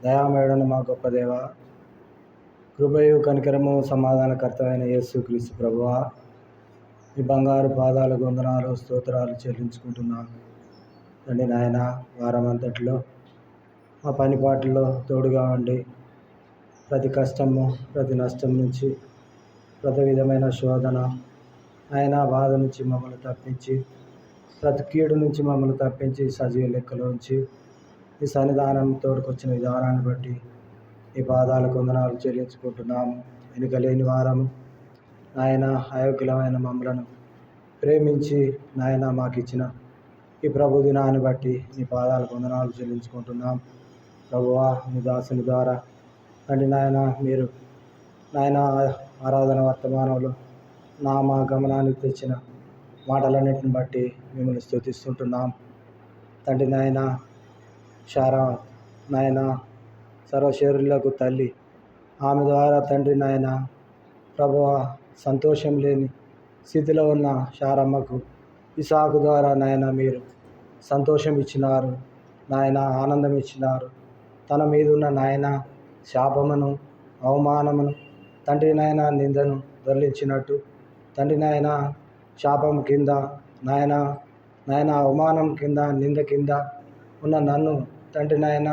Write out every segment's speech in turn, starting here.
దయామయుడను మా గొప్ప దేవ, కృపయు కనికరము సమాధానకర్తమైన యేసుక్రీస్తు ప్రభువా, మీ బంగారు పాదాలకు వందనాలు స్తోత్రాలు చెల్లించుకుంటున్నాను. తండ్రి నాయన, వారమంతటిలో మా పనిపాట్లలో తోడుగా ఉండి ప్రతి కష్టము ప్రతి నష్టం నుంచి ప్రతి విధమైన శోధన ఆయన బాధ నుంచి మమ్మల్ని తప్పించి ప్రతి కీడు నుంచి మమ్మల్ని తప్పించి సజీవ లెక్కలోంచి ఈ సన్నిధానం తోడుకొచ్చిన విధానాన్ని బట్టి ఈ పాదాలకు వందనాలు చెల్లించుకుంటున్నాము. వెనుకలేని వారము నాయన, అయోగ్యులమైన మమ్మలను ప్రేమించి నాయన మాకిచ్చిన ఈ ప్రభు దినాన్ని బట్టి నీ పాదాలకు వందనాలు చెల్లించుకుంటున్నాం. ప్రభువా, మీ దాసుని ద్వారా తండ్రి నాయన, మీరు నాయన ఆరాధన వర్తమానంలో మా గమనానికి తెచ్చిన మాటలన్నింటిని బట్టి మిమ్మల్ని స్తుతిస్తుంటున్నాం. తండ్రి నాయన, శారా నాయన సర్వశరీరులకు తల్లి, ఆమె ద్వారా తండ్రి నాయన ప్రభువా, సంతోషం లేని స్థితిలో ఉన్న శారమ్మకు ఇసాకు ద్వారా నాయన మీరు సంతోషం ఇచ్చినారు, నాయన ఆనందం ఇచ్చినారు. తన మీద ఉన్న నాయన శాపమును అవమానమును తండ్రి నాయన నిందను దొర్లించినట్టు తండ్రి నాయన శాపం కింద నాయన అవమానం కింద నింద కింద ఉన్న నన్ను తండ్రి నాయన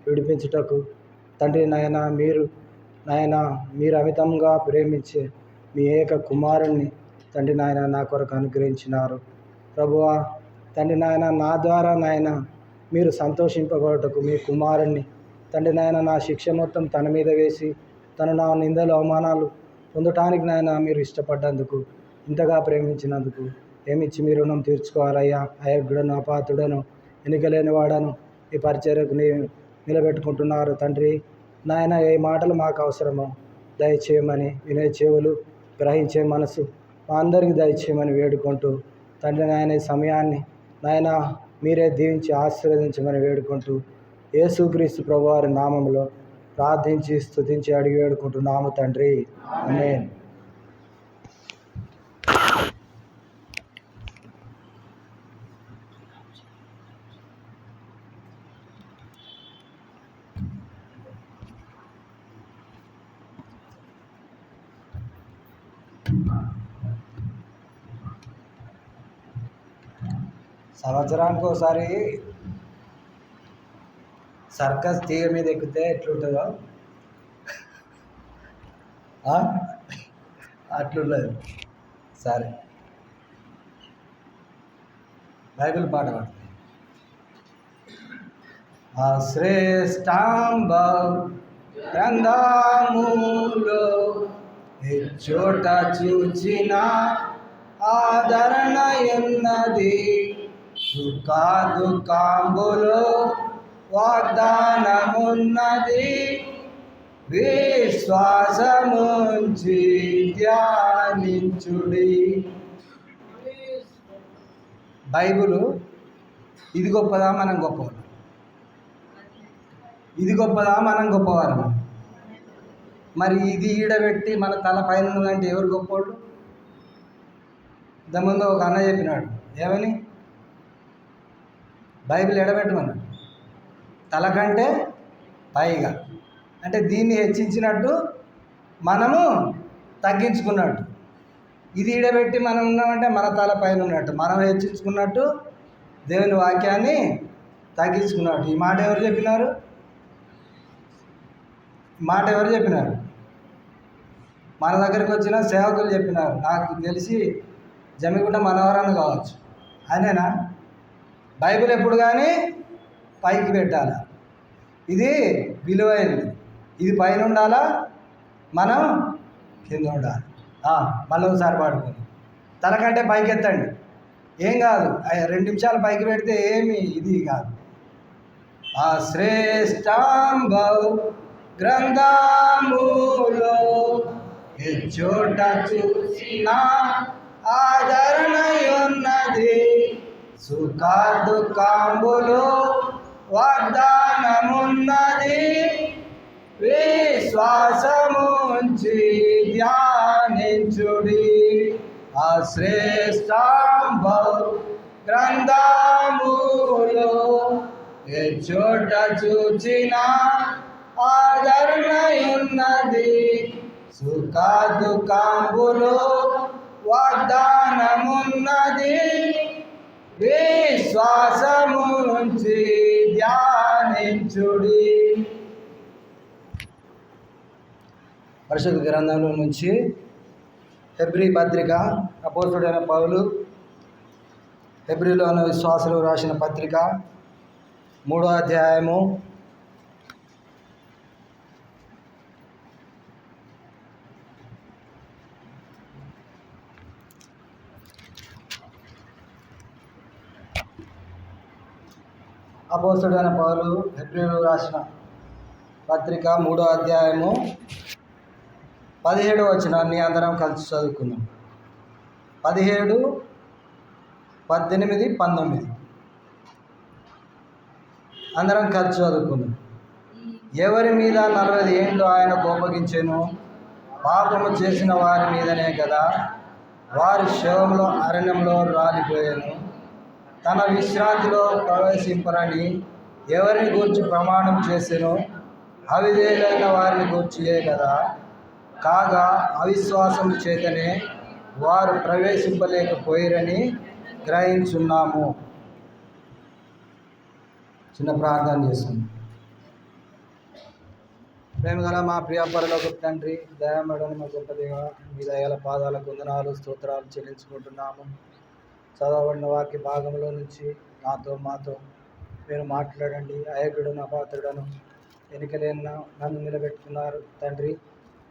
విడిపించుటకు తండ్రి నాయన మీరు అమితంగా ప్రేమించే మీ ఏక కుమారుణ్ణి తండ్రి నాయన నా కొరకు అనుగ్రహించినారు. ప్రభువా, తండ్రి నాయన నా ద్వారా నాయన మీరు సంతోషింపబడటకు మీ కుమారుణ్ణి తండ్రి నాయన నా శిక్ష మొత్తం తన మీద వేసి తను నా నిందలు అవమానాలు పొందటానికి నాయన మీరు ఇష్టపడ్డందుకు, ఇంతగా ప్రేమించినందుకు ఏమిచ్చి మీ రుణం తీర్చుకోవాలయ్యా. అయోగ్యుడను అపాత్రుడను ఎన్నికలేని వాడను ఈ పరిచర్యకు నిలబెట్టుకుంటున్నారు తండ్రి నాయన. ఏ మాటలు మాకు అవసరమో దయచేయమని, వినే చెవులు గ్రహించే మనసు మా అందరికీ దయచేయమని వేడుకుంటూ తండ్రి నాయన ఈ సమయాన్ని నాయన మీరే దీవించి ఆశీర్వదించమని వేడుకుంటూ యేసుక్రీస్తు ప్రభువారి నామములో ప్రార్థించి స్తుతించి అడిగి వేడుకుంటున్నాము తండ్రి, ఆమేన్. సంవత్సరానికి ఒకసారి సర్కస్ తీగ మీద ఎక్కితే ఎట్లుంటుందో అట్లున్నది. సరే, బైబిల్ పాట పాడు. శ్రేష్టాంబ గ్రంథములో చోట చూచిన ఆదరణ ఎన్నది, సుఖ దుఃఖంబులో వాగ్దానమున్నది, విశ్వాసముంచి ధ్యానించుడి. బైబిలు ఇది గొప్పదా మనం గొప్పవాళ్ళం? ఇది గొప్పదా మనం గొప్పవాళ్ళం? మరి ఇది ఈడబెట్టి మన తల పైన ఉన్నదంటే ఎవరు గొప్పవాళ్ళు? ఇంతకుముందు ఒక అన్న చెప్పినాడు, ఏమని? బైబిల్ ఎడబెట్టమన్నాడు తల కంటే పైగా. అంటే దీన్ని హెచ్చించినట్టు మనము తగ్గించుకున్నట్టు. ఇది ఈడబెట్టి మనం ఉన్నామంటే మన తల పైన ఉన్నట్టు, మనం హెచ్చించుకున్నట్టు దేవుని వాక్యాన్ని తగ్గించుకున్నట్టు. ఈ మాట ఎవరు చెప్పినారు? మన దగ్గరికి వచ్చిన సేవకులు చెప్పినారు. నాకు తెలిసి జమిగుంట మనవరాన్ని కావచ్చు. అదేనా? బైబిల్ ఎప్పుడు కానీ పైకి పెట్టాలి. ఇది విలువైనది. ఇది పైన ఉండాలా, మనం కింద ఉండాలి. మళ్ళీ ఒకసారి పాడుకుందాం. తనకంటే పైకి ఎత్తండి, ఏం కాదు. 2 నిమిషాలు పైకి పెడితే ఏమి ఇది కాదు. శ్రేష్టాంబ గ్రంథములో చోట చూసిన ఆదరణ ఉన్నది, సుఖ దుఃఖంబులో వాగ్దానమున్నది, విశ్వాసముంచి ధ్యానించుడి. శ్రేష్టాంబ గ్రంథములో చోట చూచిన ఆదరణయున్నది. సుఖ దుఃఖంబులో వాగ్దానమున్నది. విశ్వాసముంచి ధ్యానించుడి. పరిశుద్ధ గ్రంథంలో నుంచి హెబ్రీ పత్రిక, అపోస్తలుడైన పౌలు హెబ్రీలో ఉన్న విశ్వాసులు రాసిన పత్రిక 3వ అధ్యాయము 3వ అధ్యాయము 17వ వచనాన్ని అందరం కలిసి చదువుకుందాం. 17, 18, 19 అందరం కలిసి చదువుకుందాం. ఎవరి మీద 40 ఏండ్లు ఆయన కోపగించెను? పాపము చేసిన వారి మీదనే కదా. వారి శవంలో అరణ్యంలో రాలిపోయాను. తన విశ్రాంతిలో ప్రవేశింపరని ఎవరిని గూర్చి ప్రమాణం చేసెను? అవిధేయులైన వారిని గూర్చియే కదా. కాగా అవిశ్వాసం చేతనే వారు ప్రవేశింపలేకపోయిరని గ్రహించున్నాము. చిన్న ప్రార్థన చేస్తున్నాం. ప్రేమగల మా ప్రియ పరలోకపు తండ్రి, దయామేడని మా గొప్ప దేవ, మీ దయాల పాదాలకు వందనాలు స్తోత్రాలు చెల్లించుకుంటున్నాము. చదవబడిన వాక్య భాగంలో నుంచి మాతో మీరు మాట్లాడండి. అయోగ్యుడును అపాత్రుడను ఎన్నికలేని నన్ను నిలబెట్టుకున్నారు తండ్రి.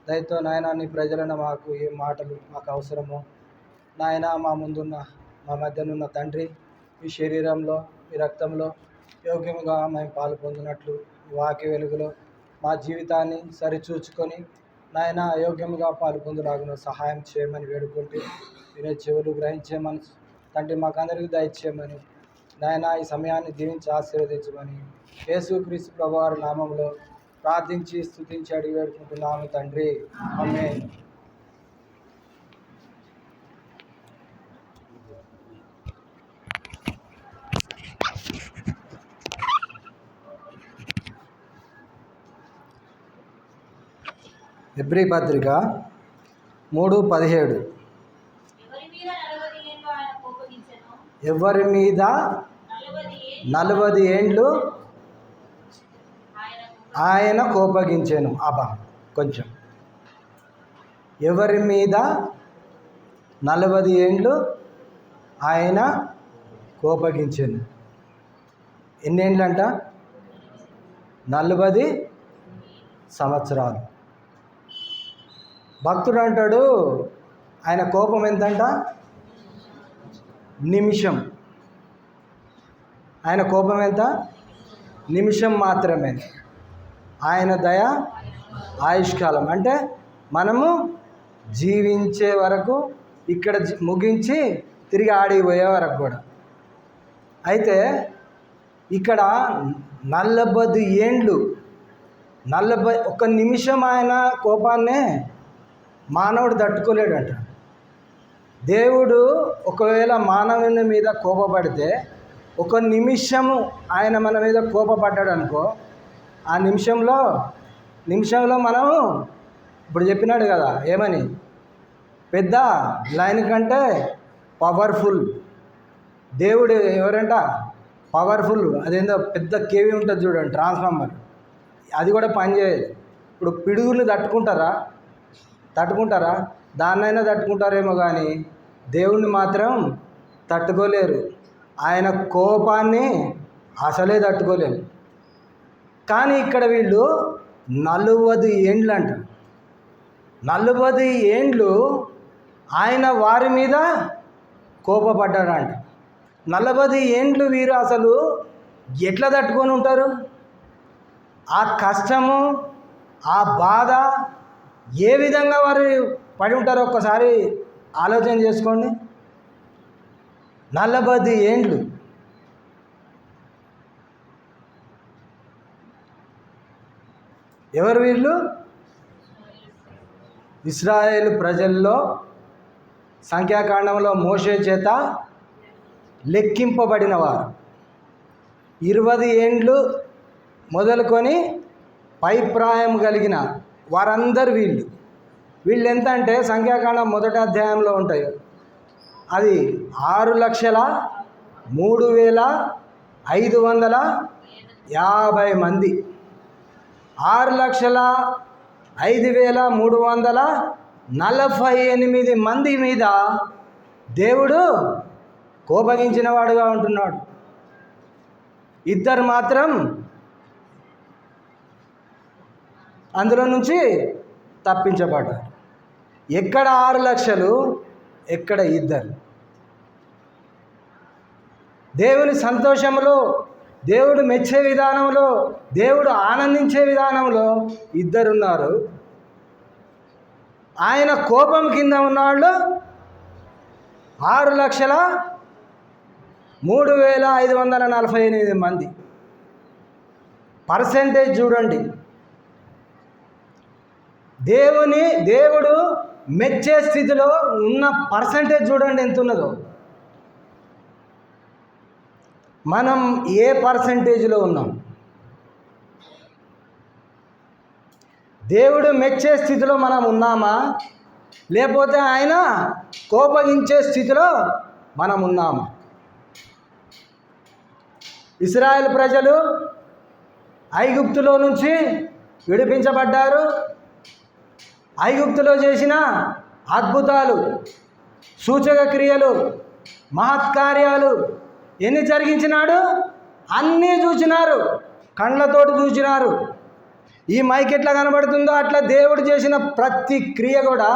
దయతో నాయన నీ ప్రజలను మాకు ఏ మాటలు మాకు అవసరమో నాయన మా ముందున్న మా మధ్యనున్న తండ్రి, ఈ శరీరంలో ఈ రక్తంలో యోగ్యముగా మేము పాలు పొందినట్లు ఈ వాక్య వెలుగులో మా జీవితాన్ని సరిచూచుకొని నాయన అయోగ్యముగా పాలు పొందులాగున సహాయం చేయమని వేడుకుంటూ వినే చెవులు గ్రహించే మనసు తండ్రి మాకందరికీ దయచేయమని నాయన ఈ సమయాన్ని దీవించి ఆశీర్వదించమని యేసుక్రీస్తు ప్రభువారి నామంలో ప్రార్థించి స్తుతించి అడిగి వేడుకుంటున్నాము తండ్రి. ఆమేన్. హెబ్రీ పత్రిక 3:17 ఎవరి మీద 40 ఏండ్లు ఆయన కోపగించెను. కొంచెం ఎవరి మీద 40 ఏండ్లు ఆయన కోపగించెను. ఎన్ని ఏండ్లంట? 40 సంవత్సరాలు. భక్తుడు అంటాడు ఆయన కోపం ఎంతంట? నిమిషం. ఆయన కోపం ఎంత? నిమిషం మాత్రమే. ఆయన దయ ఆయుష్కాలం. అంటే మనము జీవించే వరకు, ఇక్కడ ముగించి తిరిగి ఆడిపోయే వరకు కూడా. అయితే ఇక్కడ 40 ఏండ్లు 40 ఒక్క నిమిషం ఆయన కోపాన్నే మానవుడు తట్టుకోలేడంట. దేవుడు ఒకవేళ మానవుని మీద కోపపడితే ఒక నిమిషము ఆయన మన మీద కోపపడ్డాడు అనుకో, ఆ నిమిషంలో మనము ఇప్పుడు చెప్పినాడు కదా ఏమని, పెద్ద లైన్ కంటే పవర్ఫుల్ దేవుడు. ఎవరంట? పవర్ఫుల్. అదేందో పెద్ద కేవీ ఉంటుంది చూడండి, ట్రాన్స్ఫార్మర్, అది కూడా పనిచేయదు. ఇప్పుడు పిడుగులు తట్టుకుంటారా? దాన్నైనా తట్టుకుంటారేమో కానీ దేవుణ్ణి మాత్రం తట్టుకోలేరు. ఆయన కోపాన్ని అసలే తట్టుకోలేరు. కానీ ఇక్కడ వీళ్ళు 40 ఏండ్లు అంట. 40 ఏండ్లు ఆయన వారి మీద కోపపడ్డాడంట. 40 ఏండ్లు వీరు అసలు ఎట్లా తట్టుకొని ఉంటారు? ఆ కష్టము, ఆ బాధ ఏ విధంగా వారు పడి ఉంటారో ఒక్కసారి ఆలోచన చేసుకోండి. 40 ఏండ్లు. ఎవరు వీళ్ళు? ఇశ్రాయేలు ప్రజల్లో సంఖ్యాకాండంలో మోషే చేత లెక్కింపబడిన వారు. 20 ఏండ్లు మొదలుకొని పైప్రాయం కలిగిన వారందరూ వీళ్ళు ఎంత అంటే సంఖ్యాకాండం 1వ అధ్యాయంలో ఉంటాయి. అది 6,03,550 మంది. 6,05,348 మంది మీద దేవుడు కోపగించిన వాడుగా ఉంటున్నాడు. 2 మాత్రం అందులో నుంచి తప్పించబడ్డారు. ఎక్కడ 6 లక్షలు, ఎక్కడ 2? దేవుని సంతోషంలో, దేవుడు మెచ్చే విధానంలో, దేవుడు ఆనందించే విధానంలో 2 ఉన్నారు. ఆయన కోపం కింద ఉన్నవాళ్ళు 6,03,548 మంది. పర్సెంటేజ్ చూడండి. దేవుడు మెచ్చే స్థితిలో ఉన్న పర్సెంటేజ్ చూడండి ఎంత ఉన్నదో. మనం ఏ పర్సెంటేజ్లో ఉన్నాం? దేవుడు మెచ్చే స్థితిలో మనం ఉన్నామా, లేకపోతే ఆయన కోపగించే స్థితిలో మనం ఉన్నామా? ఇశ్రాయేల్ ప్రజలు ఐగుప్తులో నుంచి విడిపించబడ్డారు. ఐగుప్తులో చేసిన అద్భుతాలు, సూచక క్రియలు, మహత్కార్యాలు ఎన్ని జరిగించినాడు? అన్నీ చూసినారు, కళ్ళతోటి చూసినారు. ఈ మైక్ ఎట్లా కనబడుతుందో అట్లా దేవుడు చేసిన ప్రతి క్రియ కూడా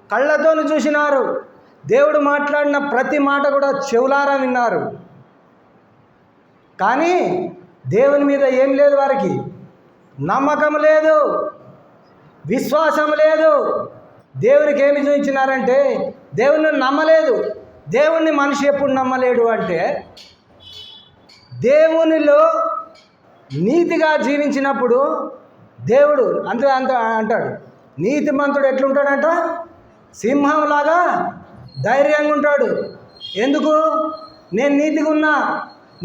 కళ్ళతో చూసినారు. దేవుడు మాట్లాడిన ప్రతి మాట కూడా చెవులారా విన్నారు. కానీ దేవుని మీద ఏం లేదు, వారికి నమ్మకం లేదు, విశ్వాసం లేదు. దేవునికి ఏమి చూపించినారంటే దేవుణ్ణి నమ్మలేదు. దేవుణ్ణి మనిషి ఎప్పుడు నమ్మలేడు అంటే దేవునిలో నీతిగా జీవించినప్పుడు దేవుడు అంతే అంటాడు. నీతిమంతుడు ఎట్లుంటాడంట? సింహంలాగా ధైర్యంగా ఉంటాడు. ఎందుకు? నేను నీతిగా ఉన్నా,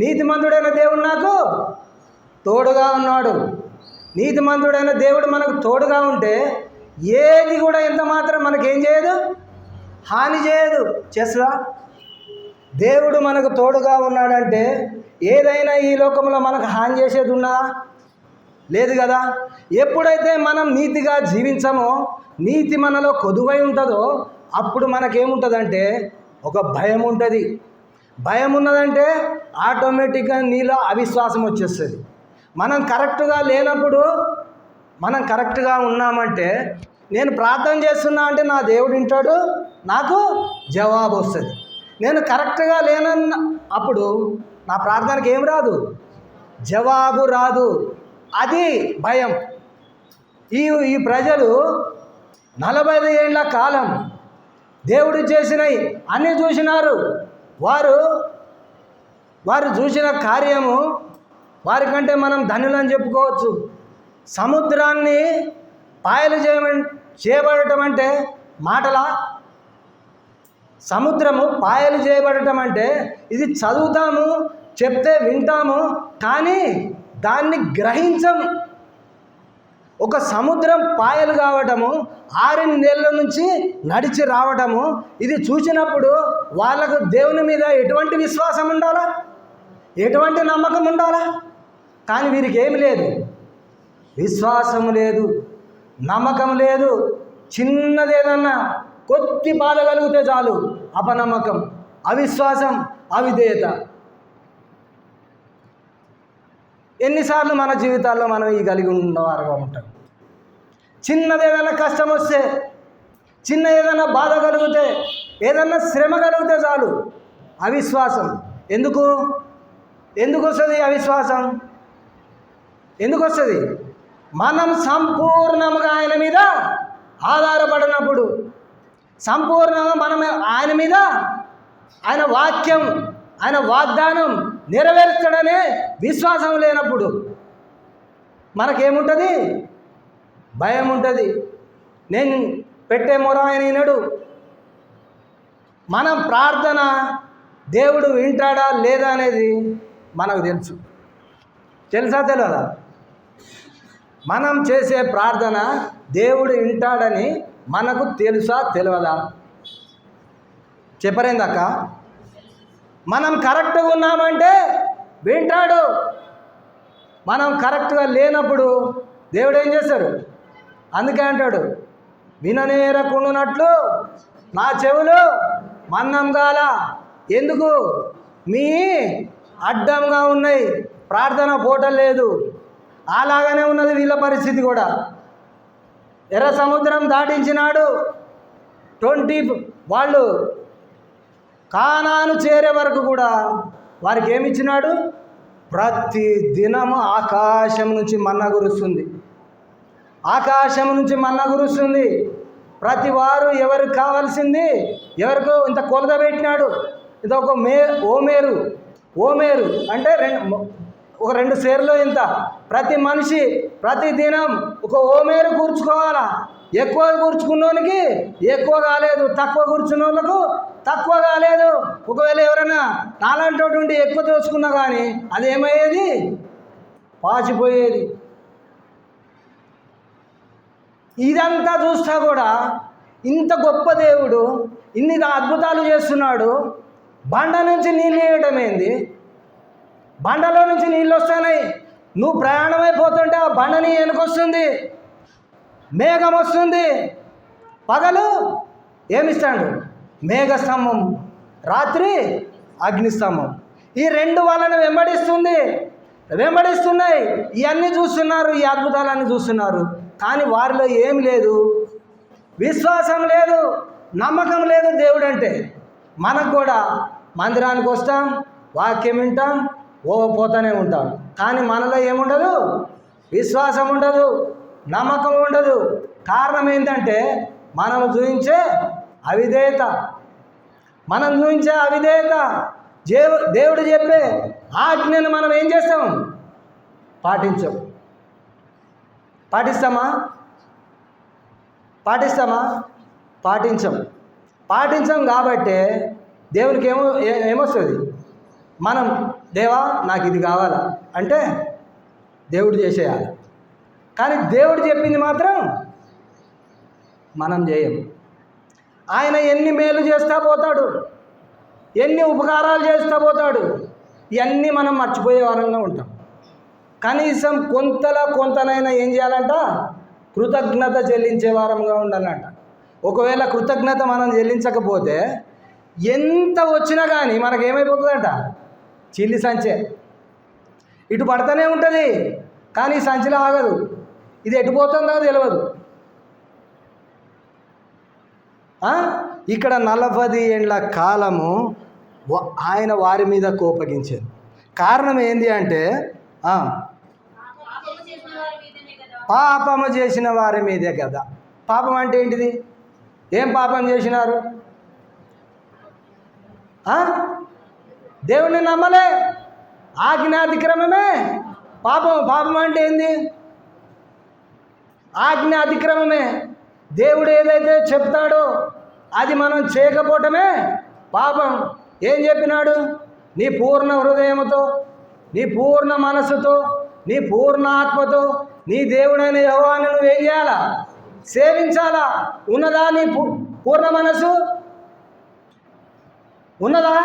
నీతిమంతుడైన దేవుడు నాకు తోడుగా ఉన్నాడు. నీతిమంతుడైన దేవుడు మనకు తోడుగా ఉంటే ఏది కూడా ఎంత మాత్రం మనకేం చేయదు, హాని చేయదు. చేస్తా దేవుడు మనకు తోడుగా ఉన్నాడంటే ఏదైనా ఈ లోకంలో మనకు హాని చేసేది ఉన్నదా? లేదు కదా. ఎప్పుడైతే మనం నీతిగా జీవించమో, నీతి మనలో కొదువై ఉంటుందో అప్పుడు మనకేముంటుందంటే ఒక భయం ఉంటుంది. భయం ఉన్నదంటే ఆటోమేటిక్గా నీలో అవిశ్వాసం వచ్చేస్తుంది. మనం కరెక్ట్గా లేనప్పుడు, మనం కరెక్ట్గా ఉన్నామంటే, నేను ప్రార్థన చేస్తున్నా అంటే నా దేవుడు వింటాడు, నాకు జవాబు వస్తుంది. నేను కరెక్ట్గా లేనన్న అప్పుడు నా ప్రార్థనకి ఏం రాదు, జవాబు రాదు. అది భయం. ఈ ప్రజలు 45 ఏళ్ల కాలం దేవుడు చేసినవి అన్నీ చూసినారు. వారు చూసిన కార్యము వారికంటే మనం ధనులని చెప్పుకోవచ్చు. సముద్రాన్ని పాయలు చేయబడటం అంటే మాటలా? సముద్రము పాయలు చేయబడటం అంటే ఇది చదువుతాము, చెప్తే వింటాము, కానీ దాన్ని గ్రహించము. ఒక సముద్రం పాయలు కావటము, 6 నెలల నుంచి నడిచి రావటము, ఇది చూసినప్పుడు వాళ్ళకు దేవుని మీద ఎటువంటి విశ్వాసం ఉండాలా, ఎటువంటి నమ్మకం ఉండాలా? కానీ వీరికి ఏమి లేదు, విశ్వాసం లేదు, నమ్మకం లేదు. చిన్నదేదన్నా కొద్ది బాధ కలిగితే చాలు అపనమ్మకం, అవిశ్వాసం, అవిధేయత. ఎన్నిసార్లు మన జీవితాల్లో మనం ఈ కలిగి ఉన్నవారుగా ఉంటాం. చిన్నదేదైనా కష్టం వస్తే, చిన్న ఏదైనా బాధ కలిగితే, ఏదన్నా శ్రమ కలిగితే చాలు అవిశ్వాసం. ఎందుకు వస్తుంది అవిశ్వాసం? ఎందుకు వస్తుంది? మనం సంపూర్ణంగా ఆయన మీద ఆధారపడినప్పుడు, సంపూర్ణంగా మనం ఆయన మీద, ఆయన వాక్యం, ఆయన వాగ్దానం నెరవేర్చడనే విశ్వాసం లేనప్పుడు మనకేముంటుంది? భయం ఉంటుంది. నేను పెట్టే మొర ఆయన వినడు. మనం ప్రార్థన దేవుడు వింటాడా లేదా అనేది మనకు తెలుసా తెలియదా? మనం చేసే ప్రార్థన దేవుడు వింటాడని మనకు తెలుసా తెలియదా? చెప్పరేందక్క? మనం కరెక్ట్గా ఉన్నామంటే వింటాడు. మనం కరెక్ట్గా లేనప్పుడు దేవుడు ఏం చేశాడు? అందుకే అంటాడు, విననేరకుండునట్లు నా చెవులు మన్నం గాల. ఎందుకు? మీ అడ్డంగా ఉన్నాయి, ప్రార్థన పోవటం లేదు. అలాగనే ఉన్నది వీళ్ళ పరిస్థితి కూడా. ఎర్ర సముద్రం దాటించినాడు. 20 వాళ్ళు కానాను చేరే వరకు కూడా వారికి ఏమిచ్చినాడు? ప్రతి దినము ఆకాశం నుంచి మన్నా కురుస్తుంది. ఆకాశం నుంచి మన్నా కురుస్తుంది. ప్రతి వారు ఎవరికి కావాల్సింది ఎవరికి ఇంత కొలత పెట్టినాడు. ఇది ఒక ఓమేరు అంటే ఒక 2 సేర్లు ఇంత. ప్రతి మనిషి ప్రతి దినం ఒక ఓమేరు కూర్చుకోవాలా. ఎక్కువ కూర్చుకున్నోనికి ఎక్కువ కాలేదు, తక్కువ కూర్చున్న వాళ్ళకు తక్కువ కాలేదు. ఒకవేళ ఎవరైనా నాలంటి ఎక్కువ దోచుకున్నా కానీ అది ఏమయ్యేది? పాచిపోయేది. ఇదంతా చూస్తా కూడా ఇంత గొప్ప దేవుడు ఇన్ని అద్భుతాలు చేస్తున్నాడు. బండ నుంచి నీళ్ళు వేయటం ఏంది? బండలో నుంచి నీళ్ళు వస్తున్నాయి. నువ్వు ప్రయాణమైపోతుంటే ఆ బండని వెనుకొస్తుంది, మేఘం వస్తుంది. పగలు ఏమిస్తాడు? మేఘస్తంభం, రాత్రి అగ్నిస్తంభం. ఈ 2 వాళ్ళని వెంబడిస్తున్నాయి. ఇవన్నీ చూస్తున్నారు, ఈ అద్భుతాలన్నీ చూస్తున్నారు. కానీ వారిలో ఏం లేదు, విశ్వాసం లేదు, నమ్మకం లేదు దేవుడు అంటే. మనకు కూడా మందిరానికి వస్తాం, వాక్యం వింటాం, పోతూనే ఉంటాం. కానీ మనలో ఏముండదు? విశ్వాసం ఉండదు, నమ్మకం ఉండదు. కారణం ఏంటంటే మనం చూపించే అవిధేయత. దేవుడు చెప్పే ఆజ్ఞను మనం ఏం చేస్తాం? పాటిస్తామా? పాటించం కాబట్టే దేవునికి ఏమొస్తుంది? మనం దేవా నాకు ఇది కావాలా అంటే దేవుడు చేసేయాలి. కానీ దేవుడు చెప్పింది మాత్రం మనం చేయము. ఆయన ఎన్ని మేలు చేస్తా పోతాడు, ఎన్ని ఉపకారాలు చేస్తా పోతాడు. ఇవన్నీ మనం మర్చిపోయే వారంగా ఉంటాం. కనీసం కొంతనైనా ఏం చేయాలంట? కృతజ్ఞత చెల్లించే వారంగా ఉండాలంట. ఒకవేళ కృతజ్ఞత మనం చెల్లించకపోతే ఎంత వచ్చినా కానీ మనకేమైపోతుందంట? చిల్లి సంచే. ఇటు పడుతూనే ఉంటుంది కానీ సంచిలో ఆగదు. ఇది ఎటుపోతుందో తెలియదు. ఇక్కడ 40 ఏండ్ల కాలము ఆయన వారి మీద కోపగించారు. కారణం ఏంటి అంటే పాపము చేసిన వారి మీదే కదా. పాపం అంటే ఏంటిది? ఏం పాపం చేసినారు? దేవుణ్ణి నమ్మలే, ఆజ్ఞాతిక్రమమే పాపం. పాపం అంటే ఏంది? ఆజ్ఞ అతిక్రమమే. దేవుడు ఏదైతే చెప్తాడో అది మనం చేయకపోవటమే పాపం. ఏం చెప్పినాడు? నీ పూర్ణ హృదయముతో, నీ పూర్ణ మనసుతో, నీ పూర్ణ ఆత్మతో నీ దేవుడైన యెహోవాను నువ్వేం చేయాలా? సేవించాలా. ఉన్నదా నీ పూర్ణ మనసు? ఉన్నదా?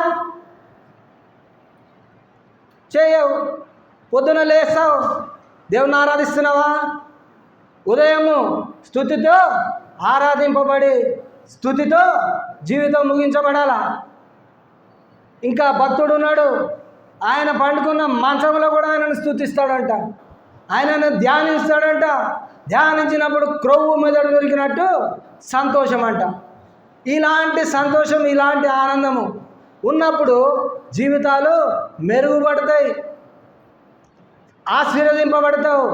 చేయవు. పొద్దున లేస్తావు, దేవుని ఆరాధిస్తున్నావా? ఉదయము స్తుతితో ఆరాధింపబడి స్తుతితో జీవితం ముగించబడాలా. ఇంకా భక్తుడు ఉన్నాడు, ఆయన పండుకున్న మంచంలో కూడా ఆయనను స్తుతిస్తాడంట, ఆయనను ధ్యానిస్తాడంట. ధ్యానించినప్పుడు క్రొవ్వు మెదడు దొరికినట్టు సంతోషం అంట. ఇలాంటి సంతోషం, ఇలాంటి ఆనందము ఉన్నప్పుడు జీవితాలు మెరుగుపడతాయి, ఆశీర్వదింపబడతావు.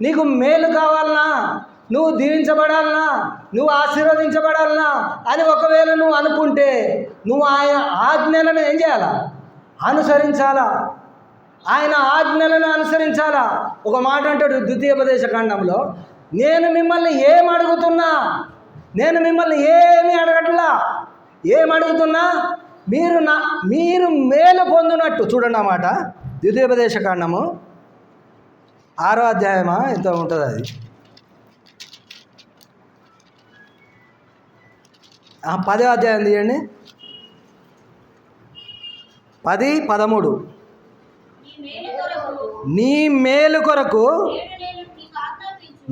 నీకు మేలు కావాలన్నా, నువ్వు దీవించబడాలన్నా, నువ్వు ఆశీర్వదించబడాలన్నా అని ఒకవేళ నువ్వు అనుకుంటే నువ్వు ఆయన ఆజ్ఞలను ఏం చేయాలా? అనుసరించాలా. ఆయన ఆజ్ఞలను అనుసరించాలా. ఒక మాట అంటాడు ద్వితీయోపదేశ ఖండంలో, నేను మిమ్మల్ని ఏమి అడుగుతున్నా, నేను మిమ్మల్ని ఏమీ అడగట్లా, ఏమడుగుతున్నా మీరు మేలు పొందినట్టు. చూడండి అన్నమాట, ద్వితీయోపదేశ ఖండము 6వ అధ్యాయమా ఎంత ఉంటుంది అది? 10వ అధ్యాయం తీయండి. 10:13. నీ మేలు కొరకు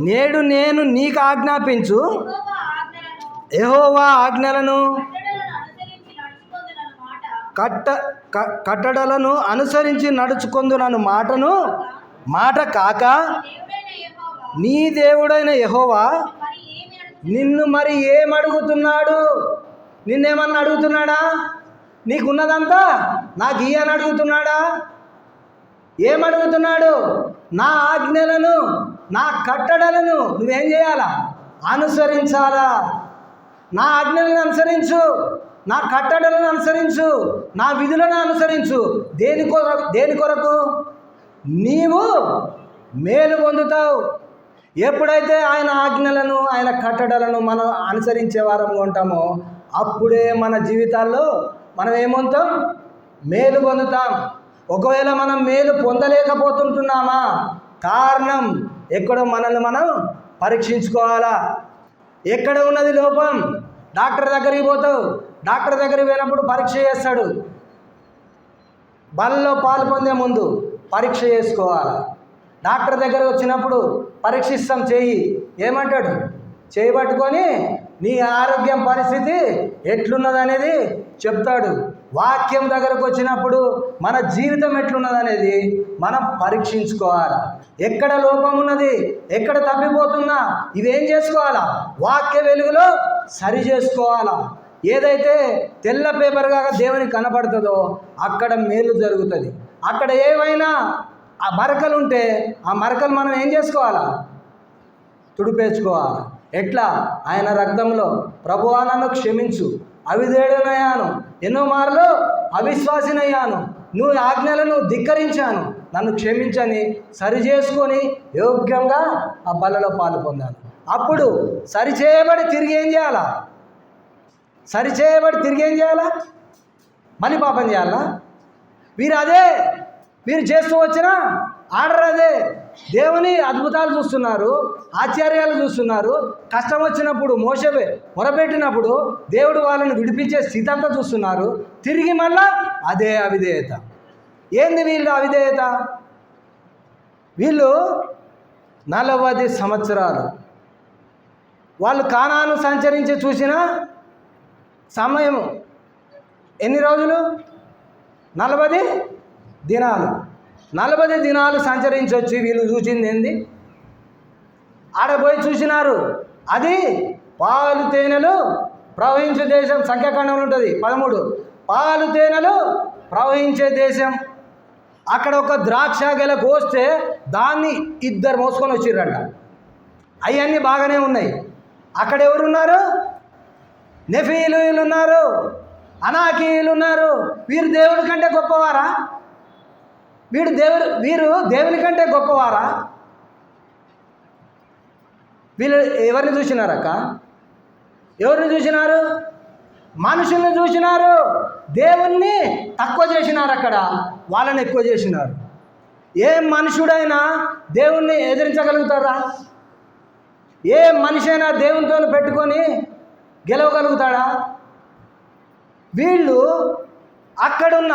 నేడు నేను నీకు ఆజ్ఞాపించు యెహోవా ఆజ్ఞలను కట్టడలను అనుసరించి నడుచుకొందునను మాట కాక నీ దేవుడైన యెహోవా నిన్ను మరి ఏమడుగుతున్నాడు? నిన్నేమన్నా అడుగుతున్నాడా? నీకున్నదంతా నాకు ఇయ్యని అడుగుతున్నాడా? ఏమడుగుతున్నాడు? నా ఆజ్ఞలను, నా కట్టడలను నువ్వేం చేయాలా? అనుసరించాలా. నా ఆజ్ఞలను అనుసరించు, నా కట్టడలను అనుసరించు, నా విధులను అనుసరించు. దేని కొరకు? నీవు మేలు పొందుతావు. ఎప్పుడైతే ఆయన ఆజ్ఞలను, ఆయన కట్టడలను మనం అనుసరించే వారంగా ఉంటామో అప్పుడే మన జీవితాల్లో మనం ఏమవుతాం? మేలు పొందుతాం. ఒకవేళ మనం మేలు పొందలేకపోతుంటున్నామా? కారణం ఎక్కడో మనల్ని మనం పరీక్షించుకోవాలా. ఎక్కడ ఉన్నది లోపం? డాక్టర్ దగ్గరికి పోతావు. డాక్టర్ దగ్గరికి పోయినప్పుడు పరీక్ష చేస్తాడు. బలలో పాలు పొందే ముందు పరీక్ష చేసుకోవాలి. డాక్టర్ దగ్గర వచ్చినప్పుడు పరీక్షిస్తాం చెయ్యి. ఏమంటాడు? చేయి పట్టుకొని నీ ఆరోగ్యం పరిస్థితి ఎట్లున్నదనేది చెప్తాడు. వాక్యం దగ్గరకు వచ్చినప్పుడు మన జీవితం ఎట్లున్నదనేది మనం పరీక్షించుకోవాలి. ఎక్కడ లోపం ఉన్నది, ఎక్కడ తప్పిపోతున్నా ఇవేం చేసుకోవాలా? వాక్య వెలుగులో సరి చేసుకోవాలా. ఏదైతే తెల్ల పేపర్గా దేవునికి కనపడుతుందో అక్కడ మేలు జరుగుతుంది. అక్కడ ఏవైనా ఆ మరకలు ఉంటే ఆ మరకలు మనం ఏం చేసుకోవాలా? తుడిపేసుకోవాలి. ఎట్లా? ఆయన రక్తంలో ప్రభువా నన్ను క్షమించు, అవిధేయుడనయ్యాను, ఎన్నో మార్లు అవిశ్వాసినయ్యాను, నువ్వు ఆజ్ఞలను ధిక్కరించాను, నన్ను క్షమించని సరి చేసుకొని యోగ్యంగా ఆ బలలో పాలు పొందాను. అప్పుడు సరిచేయబడి తిరిగి ఏం చేయాలా? మళ్ళీ పాపం చేయాలా? వీరు చేస్తూ వచ్చిన ఆర్డర్ అదే. దేవుని అద్భుతాలు చూస్తున్నారు, ఆశ్చర్యాలు చూస్తున్నారు. కష్టం వచ్చినప్పుడు మోషే మొరపెట్టినప్పుడు దేవుడు వాళ్ళని విడిపించే స్థితి అంతా చూస్తున్నారు. తిరిగి మళ్ళా అదే అవిధేయత. ఏంది వీళ్ళు అవిధేయత? వీళ్ళు 40 సంవత్సరాలు వాళ్ళు కానాను సంచరించి చూసిన సమయం ఎన్ని రోజులు? 40 దినాలు. 40 దినాలు సంచరించి వచ్చి వీళ్ళు చూసింది ఏంది? ఆడపోయి చూసినారు. అది పాలు తేనెలు ప్రవహించే దేశం. సంఖ్యాకాండంలో ఉంటుంది 13. పాలు తేనెలు ప్రవహించే దేశం. అక్కడ ఒక ద్రాక్ష గెల కోస్తే దాన్ని 2 మోసుకొని వచ్చిర్రంట. అవన్నీ బాగానే ఉన్నాయి. అక్కడ ఎవరున్నారు? నెఫీలీయులు ఉన్నారు, అనాకీయులు ఉన్నారు. వీరు దేవుడి కంటే గొప్పవారా? వీరు దేవుని కంటే గొప్పవారా? వీళ్ళు ఎవరిని చూసినారక్క? ఎవరిని చూసినారు? మనుషుల్ని చూసినారు. దేవుణ్ణి తక్కువ చేసినారు. అక్కడ వాళ్ళని ఎక్కువ చేసినారు. ఏ మనుషుడైనా దేవుణ్ణి ఎదిరించగలుగుతారా? ఏ మనిషి అయినా దేవునితో పెట్టుకొని గెలవగలుగుతాడా? వీళ్ళు అక్కడున్న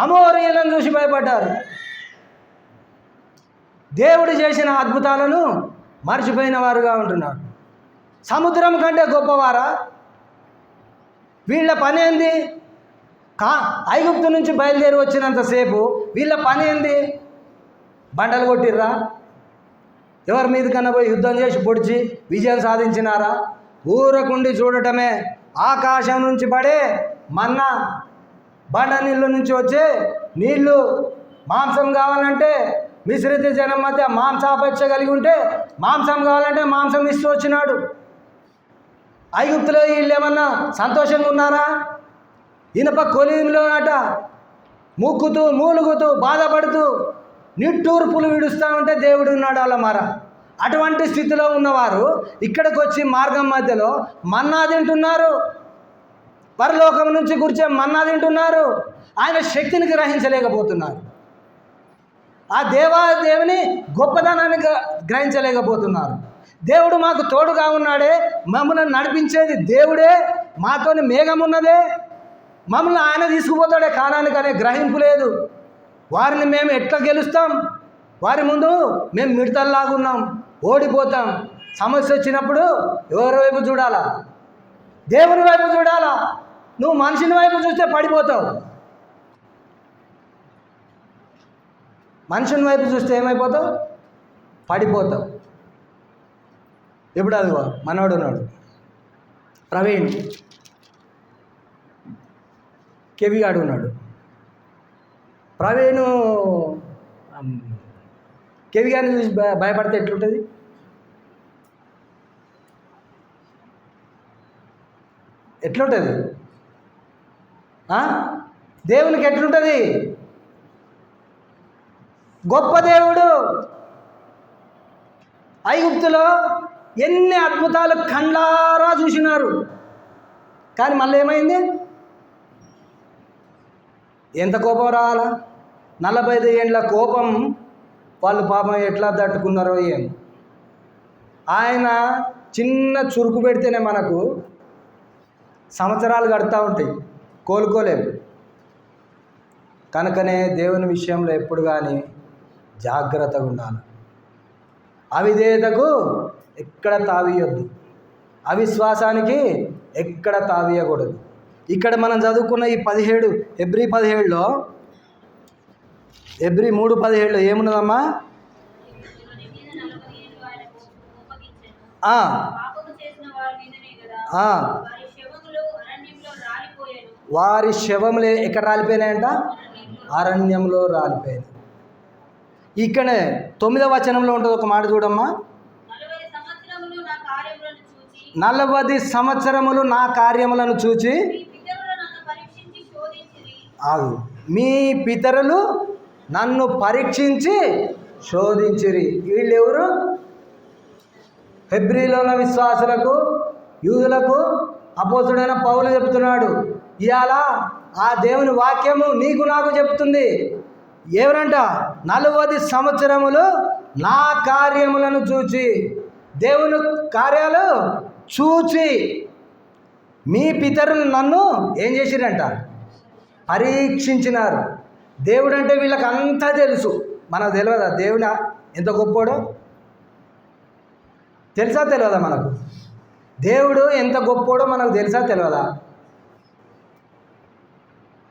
అమోరీయులను చూసి భయపడ్డారు. దేవుడు చేసిన అద్భుతాలను మర్చిపోయిన వారుగా ఉంటున్నారు. సముద్రం కంటే గొప్పవారా? వీళ్ళ పని ఏంది? ఐగుప్తు నుంచి బయలుదేరి వచ్చినంతసేపు వీళ్ళ పని ఏంది? బండలు కొట్టిర్రా? ఎవరి మీద కన్నా పోయి యుద్ధం చేసి పొడిచి విజయం సాధించినారా? ఊరకుండి చూడటమే. ఆకాశం నుంచి పడే మన్నా, బండ నీళ్ళ నుంచి వచ్చే నీళ్లు. మాంసం కావాలంటే మిశ్రిత జనం మధ్య మాంసాపేక్ష కలిగి ఉంటే మాంసం కావాలంటే మాంసం ఇస్తూ వచ్చినాడు. ఐగుప్తులో వీళ్ళు ఏమన్నా సంతోషంగా ఉన్నారా? ఇనప కొలిమిలో అట ముక్కుతూ మూలుగుతూ బాధపడుతూ నిట్టూర్పులు విడుస్తూ ఉంటే దేవుడు ఉన్నాడు వాళ్ళ మార. అటువంటి స్థితిలో ఉన్నవారు ఇక్కడికి వచ్చి మార్గం మధ్యలో మన్నా తింటున్నారు. పరలోకం నుంచి కూర్చే మన్నా తింటున్నారు. ఆయన శక్తిని గ్రహించలేకపోతున్నారు. ఆ దేవుని గొప్పదనాన్ని గ్రహించలేకపోతున్నారు. దేవుడు మాకు తోడుగా ఉన్నాడే, మమ్మల్ని నడిపించేది దేవుడే, మాతోని మేఘం ఉన్నదే, మమ్మల్ని ఆయన తీసుకుపోతాడే కానానికి అనే గ్రహింపు లేదు. వారిని మేము ఎట్లా గెలుస్తాం? వారి ముందు మేము మిడతల్లాగా ఉన్నాం, ఓడిపోతాం. సమస్య వచ్చినప్పుడు ఎవరి వైపు చూడాలా? దేవుని వైపు చూడాలా. నువ్వు మనిషిని వైపు చూస్తే పడిపోతావు. మనుషుని వైపు చూస్తే ఏమైపోతావు? పడిపోతావు. ఇప్పుడు అదిగో మనోడు ఉన్నాడు, ప్రవీణ్, కెవిగాడు ఉన్నాడు. ప్రవీణ్ కెవిగాడిని చూసి భయపడితే ఎట్లుంటుంది? ఎట్లుంటుంది? దేవునికి ఎట్లుంటుంది? గొప్ప దేవుడు. ఐగుప్తులో ఎన్ని అద్భుతాలు కండ్లారా చూసినారు, కానీ మళ్ళీ ఏమైంది? ఎంత కోపం రావాలా? 45 ఏండ్ల కోపం వాళ్ళు పాపం ఎట్లా తట్టుకున్నారో ఏం. ఆయన చిన్న చురుకు పెడితేనే మనకు సంవత్సరాలు గడుతూ ఉంటాయి, కోలుకోలేము. కనుకనే దేవుని విషయంలో ఎప్పుడు కానీ జాగ్రత్తగా ఉండాలి. అవిధేయతకు ఎక్కడ తావీయొద్దు, అవిశ్వాసానికి ఎక్కడ తావీయకూడదు. ఇక్కడ మనం చదువుకున్న ఈ 17 హెబ్రీ 17లో హెబ్రీ 3:17 ఏమున్నదమ్మా? వారి శవములు ఎక్కడ రాలిపోయినాయంట? అరణ్యంలో రాలిపోయాయి. ఇక్కడే 9వ వచనంలో ఉంటుంది ఒక మాట చూడమ్మా. 40 సంవత్సరములు నా కార్యములను చూచి మీ పితరులు నన్ను పరీక్షించి శోధించిరి. వీళ్ళెవరు? హెబ్రీలో ఉన్న విశ్వాసులకు, యూదులకు అపోస్తుడైన పౌలు చెప్తున్నాడు. ఇవాళ ఆ దేవుని వాక్యము నీకు నాకు చెప్తుంది. ఎవరంట? 40 సంవత్సరములు నా కార్యములను చూచి, దేవుని కార్యాలు చూచి మీ పితరులు నన్ను ఏం చేసిరంట? పరీక్షించినారు. దేవుడు అంటే వీళ్ళకి అంతా తెలుసు. మనకు తెలియదా దేవుని ఎంత గొప్పోడో? తెలుసా తెలియదా మనకు? దేవుడు ఎంత గొప్పోడో మనకు తెలుసా తెలియదా?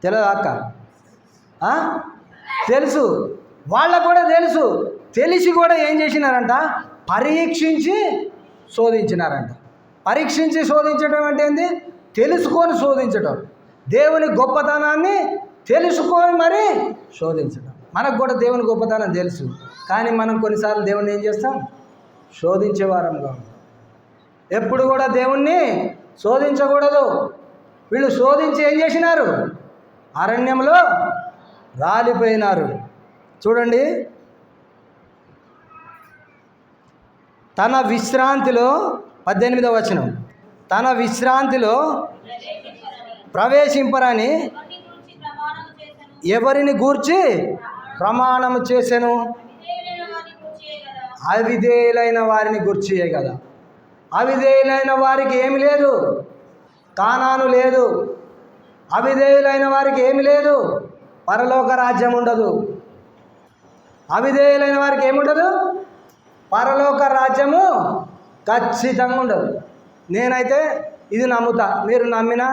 తెలియదా అక్క? తెలుసు. వాళ్ళకు కూడా తెలుసు. తెలిసి కూడా ఏం చేసినారంట? పరీక్షించి శోధించినారంట. పరీక్షించి శోధించడం అంటే ఏంది? తెలుసుకొని శోధించడం. దేవుని గొప్పతనాన్ని తెలుసుకొని మరి శోధించడం. మనకు కూడా దేవుని గొప్పతనం తెలుసు, కానీ మనం కొన్నిసార్లు దేవుణ్ణి ఏం చేస్తాం? శోధించేవారంగా ఉంటాం. ఎప్పుడు కూడా దేవుణ్ణి శోధించకూడదు. వీళ్ళు శోధించి ఏం చేసినారు? అరణ్యంలో రాలిపోయినారు. చూడండి, తన విశ్రాంతిలో 18వ వచనం, తన విశ్రాంతిలో ప్రవేశింపరని ఎవరిని గూర్చి ప్రమాణము చేసెను? అవిధేయులైన వారిని గూర్చియే కదా. అవిధేయులైన వారికి ఏమి లేదు? కానాను లేదు. అవిధేయులైన వారికి ఏమి లేదు? పరలోక రాజ్యం ఉండదు. అవిధేయులైన వారికి ఏముండదు? పరలోక రాజ్యము ఖచ్చితంగా ఉండదు. నేనైతే ఇది నమ్ముతా, మీరు నమ్మినా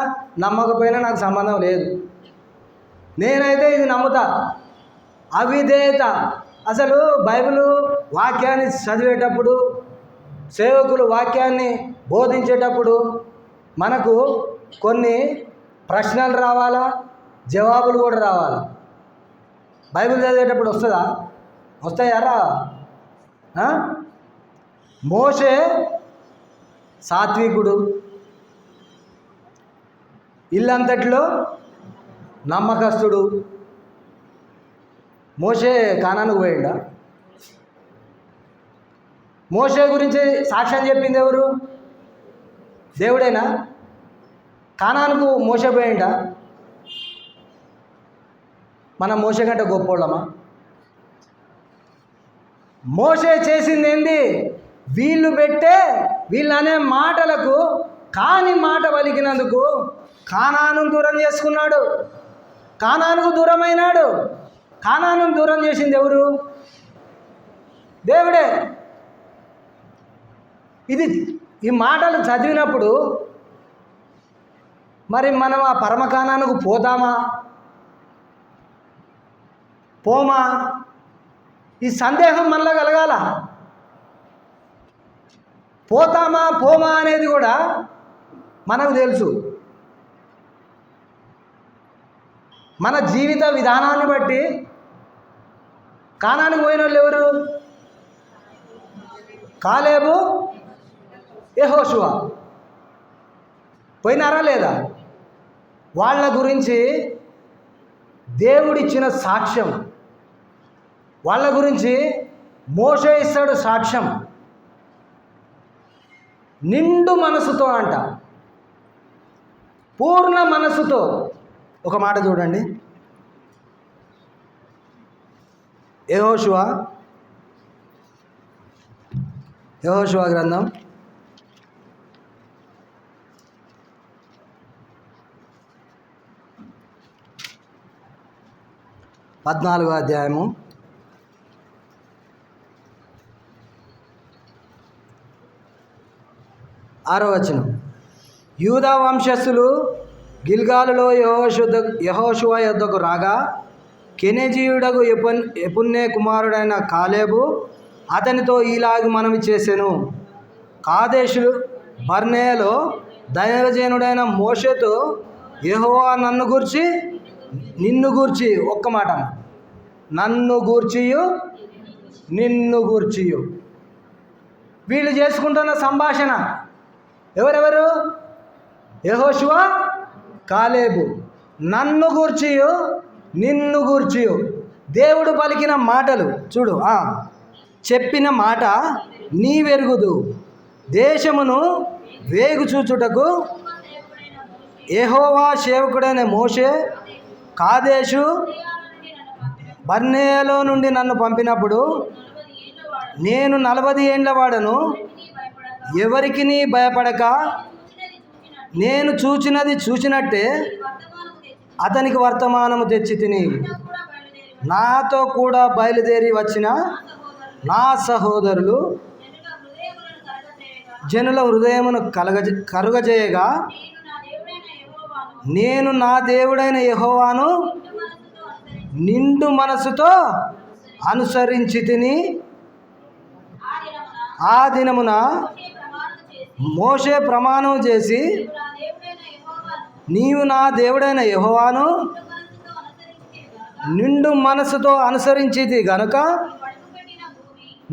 నమ్మకపోయినా నాకు సంబంధం లేదు. నేనైతే ఇది నమ్ముతా. అవిధేయత. అసలు బైబిల్ వాక్యాన్ని చదివేటప్పుడు, సేవకులు వాక్యాన్ని బోధించేటప్పుడు మనకు కొన్ని ప్రశ్నలు రావాలా, జవాబులు కూడా రావాలా. బైబిల్ చదివేటప్పుడు వస్తుందా? వస్తాయారా? మోషే సాత్వికుడు, ఇల్లంతట్లో నమ్మకస్తుడు. మోషే కానానుకు పోయిండా? మోషే గురించి సాక్ష్యం చెప్పింది ఎవరు? దేవుడేనా? కానానుకు మోషే పోయిండా? మనం మోషే కంటే గొప్పోళ్ళమా? మోషే చేసింది ఏంది? వీళ్ళు అనే మాటలకు కాని మాట పలికినందుకు కానాను దూరం చేసుకున్నాడు. కానానుకు దూరమైనాడు. కానాను దూరం చేసింది ఎవరు? దేవుడే. ఈ మాటలు చదివినప్పుడు మరి మనం ఆ పరమకానానికి పోమా? ఈ సందేహం మనలో కలగాల. పోమా అనేది కూడా మనకు తెలుసు. మన జీవిత విధానాన్ని బట్టి కానానికి పోయిన వాళ్ళు ఎవరు? కాలేబు, యెహోషువ పోయినారా లేదా? వాళ్ళ గురించి దేవుడిచ్చిన సాక్ష్యం, వాళ్ళ గురించి మోషే ఇస్తాడు సాక్ష్యం. నిండు మనసుతో అంట, పూర్ణ మనసుతో. ఒక మాట చూడండి, యెహోషువ గ్రంథం 14వ అధ్యాయము 6వ వచనం. యూదా వంశస్థులు గిల్గాలులో యెహోషువ యొద్దకు రాగా కెనెజీయుడగు యెఫున్నె కుమారుడైన కాలేబు అతనితో ఈలాగు మనవి చేసెను. కాదేషు బర్నేలో దైవజనుడైన మోషేతో యెహోవా నిన్ను గూర్చి ఒక్క మాట, నన్ను గూర్చియు నిన్ను గూర్చియు. వీళ్ళు చేసుకుంటున్న సంభాషణ ఎవరెవరు? యెహోషువ, కాలేబు. నన్ను గూర్చియు నిన్ను గూర్చియు దేవుడు పలికిన మాటలు చూడు. చెప్పిన మాట నీవెరుగుదు. దేశమును వేగు చూచుటకు యెహోవా సేవకుడైన మోషే కాదేషు బర్నేలో నుండి నన్ను పంపినప్పుడు నేను 40 ఏండ్ల వాడను, ఎవరికి భయపడక నేను చూచినట్టే అతనికి వర్తమానము తెచ్చి తిని, నాతో కూడా బయలుదేరి వచ్చిన నా సహోదరులు జనుల హృదయమును కరుగజేయగా నేను నా దేవుడైన యెహోవాను నిండు మనసుతో అనుసరించి తిని. ఆ దినమున మోషే ప్రమాణం చేసి, నీవు నా దేవుడైన యెహోవాను నిండు మనసుతో అనుసరించితి గనుక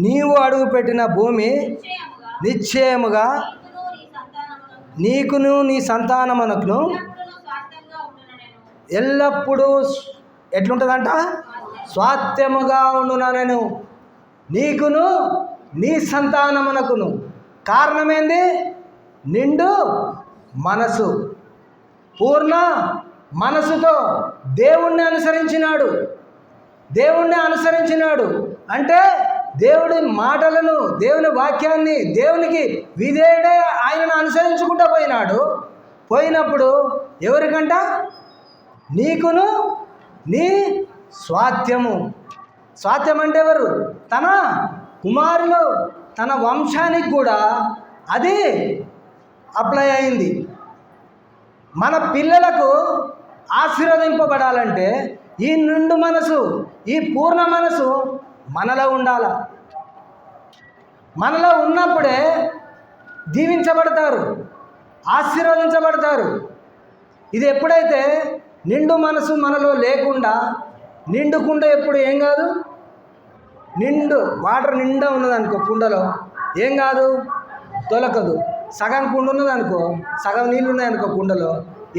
నీవు అడుగుపెట్టిన భూమి నిశ్చయముగా నీకును నీ సంతానమునకును ఎల్లప్పుడూ ఎట్లుంటుందంట? స్వాస్థ్యముగా ఉండుననెను, నీకును నీ సంతానమునకును. కారణమేంది? నిండు మనసు, పూర్ణ మనసుతో దేవుణ్ణి అనుసరించినాడు. అంటే దేవుడి మాటలను, దేవుని వాక్యాన్ని, దేవునికి విధేయుడే ఆయనను అనుసరించుకుంటూ పోయినప్పుడు ఎవరికంట? నీకును నీ స్వాస్థ్యము. స్వాస్థ్యం అంటే ఎవరు? తన కుమారులు, తన వంశానికి కూడా అది అప్లై అయింది. మన పిల్లలకు ఆశీర్వదింపబడాలంటే ఈ నిండు మనసు, ఈ పూర్ణ మనసు మనలో ఉండాల. మనలో ఉన్నప్పుడే దీవించబడతారు, ఆశీర్వదించబడతారు. ఇది ఎప్పుడైతే నిండు మనసు మనలో లేకుండా, నిండుకుండ ఎప్పుడు ఏం కాదు, వాటర్ నిండా ఉన్నదనుకో కుండలో ఏం కాదు, తొలకదు. సగం కుండ ఉన్నదనుకో, సగం నీళ్ళు ఉన్నాయనుకో కుండలో,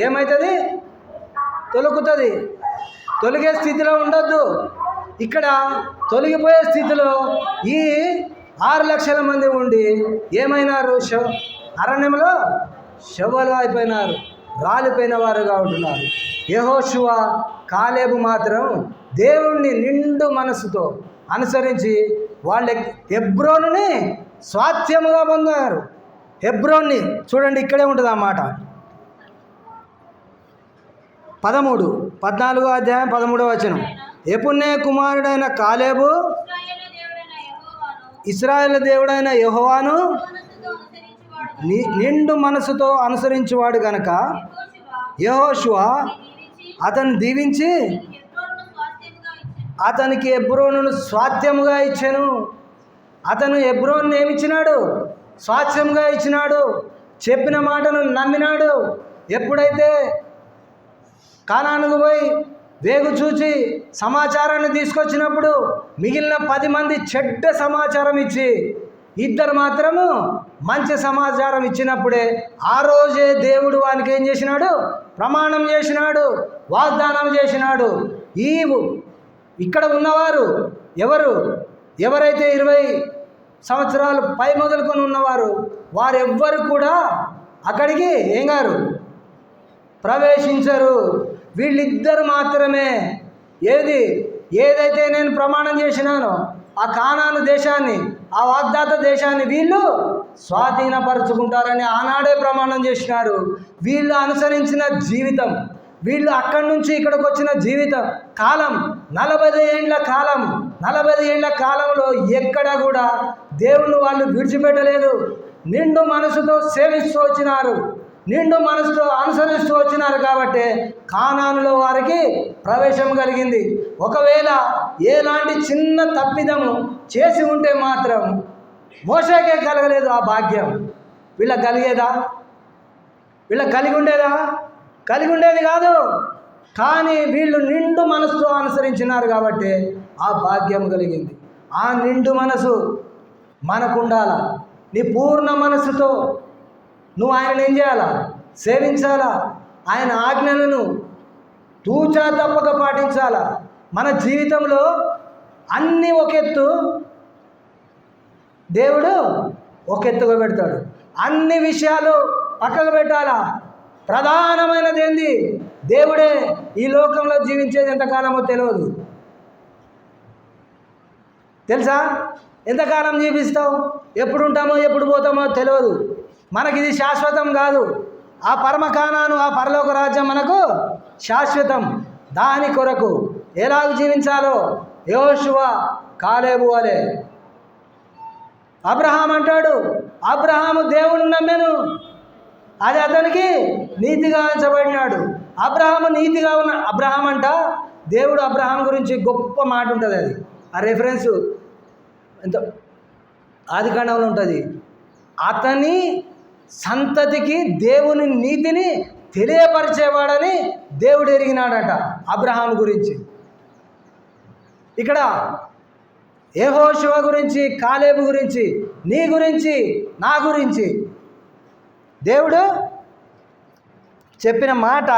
ఏమవుతుంది? తొలకుతుంది. తొలగే స్థితిలో ఉండొద్దు. ఇక్కడ తొలగిపోయే స్థితిలో ఈ 6 లక్షల మంది ఉండి ఏమైనారు? అరణ్యంలో శవాలు అయిపోయినారు, రాలిపోయిన వారుగా ఉంటున్నారు. యెహోషువ, కాలేబు మాత్రం దేవుణ్ణి నిండు మనసుతో అనుసరించి వాళ్ళు హెబ్రోనుని స్వాస్థ్యముగా పొందారు. హెబ్రోన్ని చూడండి, ఇక్కడే ఉంటుంది ఆ మాట. 14వ అధ్యాయం 13వ వచనం. యెఫున్నె కుమారుడైన కాలేబు ఇశ్రాయేలు దేవుడైన యెహోవాను నిండు మనసుతో అనుసరించేవాడు గనక యెహోషువ అతన్ని దీవించి అతనికి హెబ్రోనును స్వాస్థ్యముగా ఇచ్చెను. అతను హెబ్రోను ఏమిచ్చినాడు? స్వాస్థ్యంగా ఇచ్చినాడు. చెప్పిన మాటను నమ్మినాడు. ఎప్పుడైతే కానానుకు పోయి వేగు చూచి సమాచారాన్ని తీసుకొచ్చినప్పుడు మిగిలిన 10 మంది చెడ్డ సమాచారం ఇచ్చి 2 మాత్రము మంచి సమాచారం ఇచ్చినప్పుడే ఆ రోజే దేవుడు వానికి ఏం చేసినాడు? ప్రమాణం చేసినాడు, వాగ్దానం చేసినాడు. ఇక్కడ ఉన్నవారు ఎవరైతే 20 సంవత్సరాలు పై మొదలుకొని ఉన్నవారు వారెవ్వరు కూడా అక్కడికి ఏం గారు ప్రవేశించరు. వీళ్ళిద్దరు మాత్రమే ఏదైతే నేను ప్రమాణం చేసినానో ఆ కానాను దేశాన్ని, ఆ వాగ్దాత దేశాన్ని వీళ్ళు స్వాధీనపరుచుకుంటారని ఆనాడే ప్రమాణం చేసినారు. వీళ్ళు అనుసరించిన జీవితం, వీళ్ళు అక్కడి నుంచి ఇక్కడికి వచ్చిన జీవితం కాలం 40 ఏండ్ల కాలంలో ఎక్కడ కూడా దేవుణ్ణి వాళ్ళు విడిచిపెట్టలేదు. నిండు మనసుతో సేవిస్తూ వచ్చినారు, నిండు మనసుతో అనుసరిస్తూ వచ్చినారు. కాబట్టి కానానులో వారికి ప్రవేశం కలిగింది. ఒకవేళ ఎలాంటి చిన్న తప్పిదము చేసి ఉంటే మాత్రం మోషేకే కలగలేదు ఆ భాగ్యం. వీళ్ళకి కలిగేదా? వీళ్ళకి కలిగి ఉండేదా? కలిగి ఉండేది కాదు. కానీ వీళ్ళు నిండు మనసుతో అనుసరించినారు కాబట్టి ఆ భాగ్యం కలిగింది. ఆ నిండు మనసు మనకు ఉండాలా. నీ పూర్ణ మనసుతో నువ్వు ఆయనను ఏం చేయాలా? సేవించాలా. ఆయన ఆజ్ఞలను తూచా తప్పక పాటించాలా. మన జీవితంలో అన్నీ ఒక ఎత్తు, దేవుడు ఒక ఎత్తుగా పెడతాడు. అన్ని విషయాలు పక్కకు పెట్టాలా. ప్రధానమైనది ఏంది? దేవుడే. ఈ లోకంలో జీవించేది ఎంతకాలమో తెలియదు. తెలుసా? ఎంతకాలం జీవిస్తావు, ఎప్పుడు ఉంటామో ఎప్పుడు పోతామో తెలియదు. మనకి ఇది శాశ్వతం కాదు. ఆ పరమ కానాను, ఆ పరలోక రాజ్యం మనకు శాశ్వతం. దాని కొరకు ఎలాగ జీవించాలో యెహోషువ కాలేబు వలె. అబ్రహాం అంటాడు, అబ్రహాము దేవుని నమ్మెను, అది అతనికి నీతిగా ఎంచబడినాడు. అబ్రహాము నీతిగా ఉన్న అబ్రహాం అంట. దేవుడు అబ్రహాం గురించి గొప్ప మాట ఉంటుంది. అది ఆ రెఫరెన్స్ ఎంత ఆదికాండంలో ఉంటుంది. అతని సంతతికి దేవుని నీతిని తెలియపరిచేవాడని దేవుడు ఎరిగినాడట అబ్రహాం గురించి. ఇక్కడ యెహోషువ గురించి, కాలేబు గురించి, నీ గురించి, నా గురించి దేవుడు చెప్పిన మాట,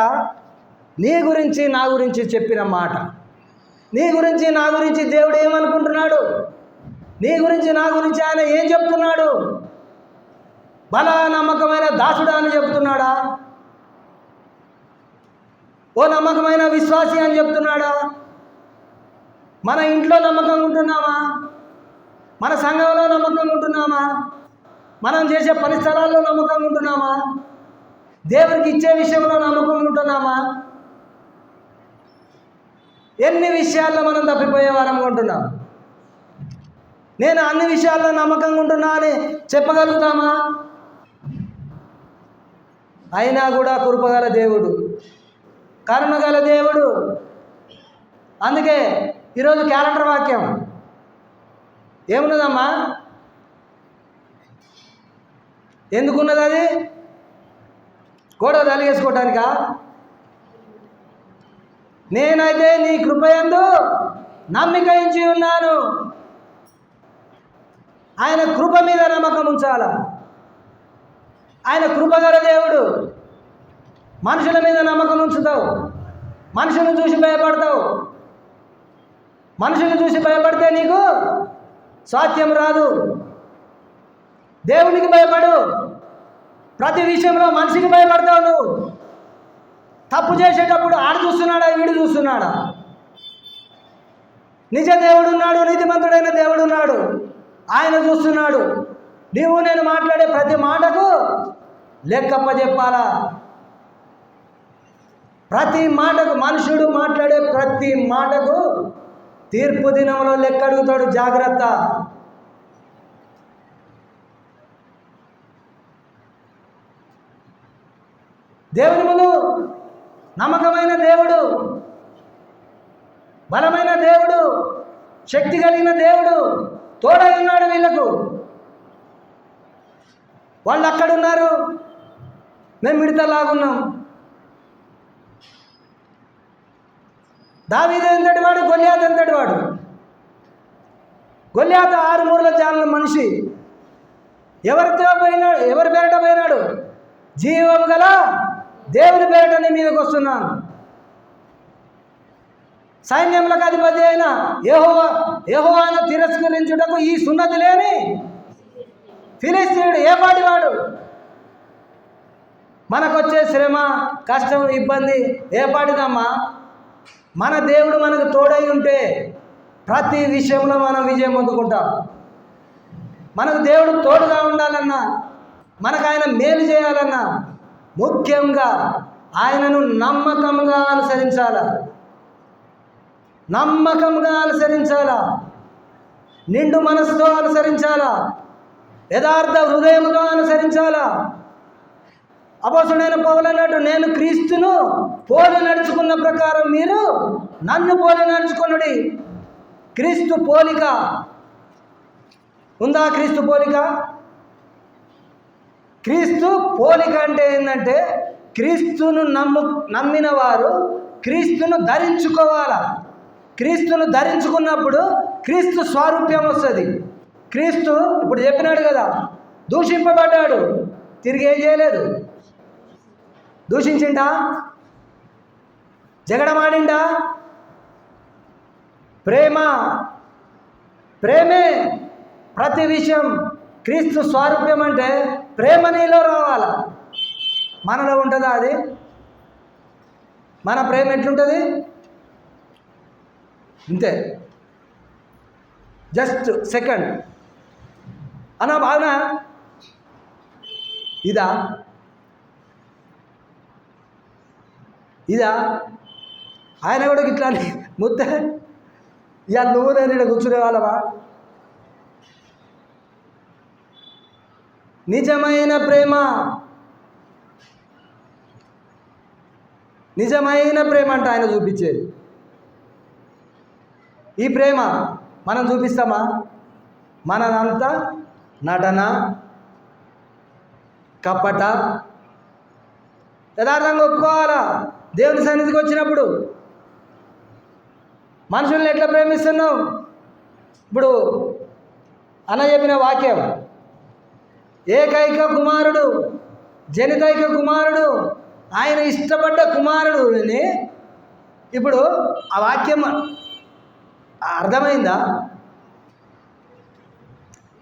నీ గురించి నా గురించి చెప్పిన మాట. నీ గురించి నా గురించి దేవుడు ఏమనుకుంటున్నాడు? నీ గురించి నా గురించి ఆయన ఏం చెప్తున్నాడు? బల నమ్మకమైన దాసుడా అని చెప్తున్నాడా? ఓ నమ్మకమైన విశ్వాసి అని చెప్తున్నాడా? మన ఇంట్లో నమ్మకంగా ఉంటున్నామా? మన సంఘంలో నమ్మకంగా ఉంటున్నామా? మనం చేసే పని స్థలాల్లో నమ్మకంగా ఉంటున్నామా? దేవునికి ఇచ్చే విషయంలో నమ్మకంగా ఉంటున్నామా? ఎన్ని విషయాల్లో మనం తప్పిపోయే వారంగా ఉంటున్నాం. నేను అన్ని విషయాల్లో నమ్మకంగా ఉంటున్నా అని చెప్పగలుగుతామా? అయినా కూడా కృపగల దేవుడు, కరుణగల దేవుడు. అందుకే ఈరోజు క్యాలెండర్ వాక్యం ఏమున్నదమ్మా? ఎందుకున్నది? అది గోడ తలిగేసుకోవటానికా? నేనైతే నీ కృపయందు నమ్మిక ఉంచి ఉన్నాను. ఆయన కృప మీద నమ్మకం ఉంచాలా. ఆయన కృపగల దేవుడు. మనుషుల మీద నమ్మకం ఉంచుతావు, మనుషులను చూసి భయపడతావు. మనుషులను చూసి భయపడితే నీకు స్వాస్థ్యం రాదు. దేవునికి భయపడు. ప్రతి విషయంలో మనిషికి భయపడతావు. నువ్వు తప్పు చేసేటప్పుడు ఆడు చూస్తున్నాడా, వీడు చూస్తున్నాడా? నిజ దేవుడు ఉన్నాడు, నీతిమంతుడైన దేవుడు ఉన్నాడు. ఆయన చూస్తున్నాడు. నీవు నేను మాట్లాడే ప్రతి మాటకు లెక్కప్ప చెప్పాలా. ప్రతి మాటకు, మనుషుడు మాట్లాడే ప్రతి మాటకు తీర్పు దినంలో లెక్క అడుగుతాడు. జాగ్రత్త. దేవుని ముందు నమ్మకమైన దేవుడు, బలమైన దేవుడు, శక్తి కలిగిన దేవుడు తోడై ఉన్నాడు వీళ్ళకు. వాళ్ళు అక్కడున్నారు, మేము మిడతలాగున్నాం. దావీదు ఎంతటి వాడు, గొల్యాతు ఎంతటి వాడు. గొల్యాతు 6 మూరల జాల మనిషి. ఎవరితో పోయినాడు? ఎవరి పేరిట పోయినాడు? జీవము గల దేవుని పేరిట నీ మీదకి వస్తున్నాను, సైన్యములకు అధిపతి అయిన యెహోవాను తిరస్కరించుటకు ఈ సున్నతి లేని ఫిలిష్తీయుడు ఏ పాటివాడు? మనకొచ్చే శ్రమ, కష్టం, ఇబ్బంది ఏ పాటిదమ్మా? మన దేవుడు మనకు తోడై ఉంటే ప్రతి విషయంలో మనం విజయం పొందుకుంటాం. మనకు దేవుడు తోడుగా ఉండాలన్నా, మనకు ఆయన మేలు చేయాలన్నా ముఖ్యంగా ఆయనను నమ్మకంగా అనుసరించాలా. నమ్మకంగా అనుసరించాలా, నిండు మనసుతో అనుసరించాలా, యథార్థ హృదయంతో అనుసరించాలా. అపోస్తలుడైన పౌలు అన్నట్టు, నేను క్రీస్తును పోలి నడుచుకున్న ప్రకారం మీరు నన్ను పోలి నడుచుకొనుడి. క్రీస్తు పోలిక ఉందా? క్రీస్తు పోలిక. క్రీస్తు పోలిక అంటే ఏంటంటే, క్రీస్తును నమ్మిన వారు క్రీస్తును ధరించుకోవాలా. క్రీస్తును ధరించుకున్నప్పుడు క్రీస్తు స్వారూప్యం వస్తుంది. క్రీస్తు ఇప్పుడు చెప్పినాడు కదా, దూషింపబడ్డాడు, తిరిగి ఏం చేయలేదు. దూషించిండా? జగడమాడిండా? ప్రేమే ప్రతి విషయం. క్రీస్తు స్వారూప్యం అంటే ప్రేమ నీలో రావాలా. మనలో ఉంటుందా అది? మన ప్రేమ ఎట్లుంటుంది? ఇంతే, జస్ట్ సెకండ్ అన్నా బాగా ఇదా ఆయన కూడా ఇట్లా ముద్ద ఇక నువ్వు నేను ఇక్కడ కూర్చునే వాళ్ళవా? నిజమైన ప్రేమ, నిజమైన ప్రేమ అంటే ఆయన చూపించేది. ఈ ప్రేమ మనం చూపిస్తామా? మనదంతా నటన, కపట. యథార్థంగా ఒప్పుకోవాలా. దేవుని సన్నిధికి వచ్చినప్పుడు మనుషుల్ని ఎట్లా ప్రేమిస్తున్నావు? ఇప్పుడు అన్న చెప్పిన వాక్యం, ఏకైక కుమారుడు, జనితైక కుమారుడు, ఆయన ఇష్టపడ్డ కుమారుడుని. ఇప్పుడు ఆ వాక్యం అర్థమైందా?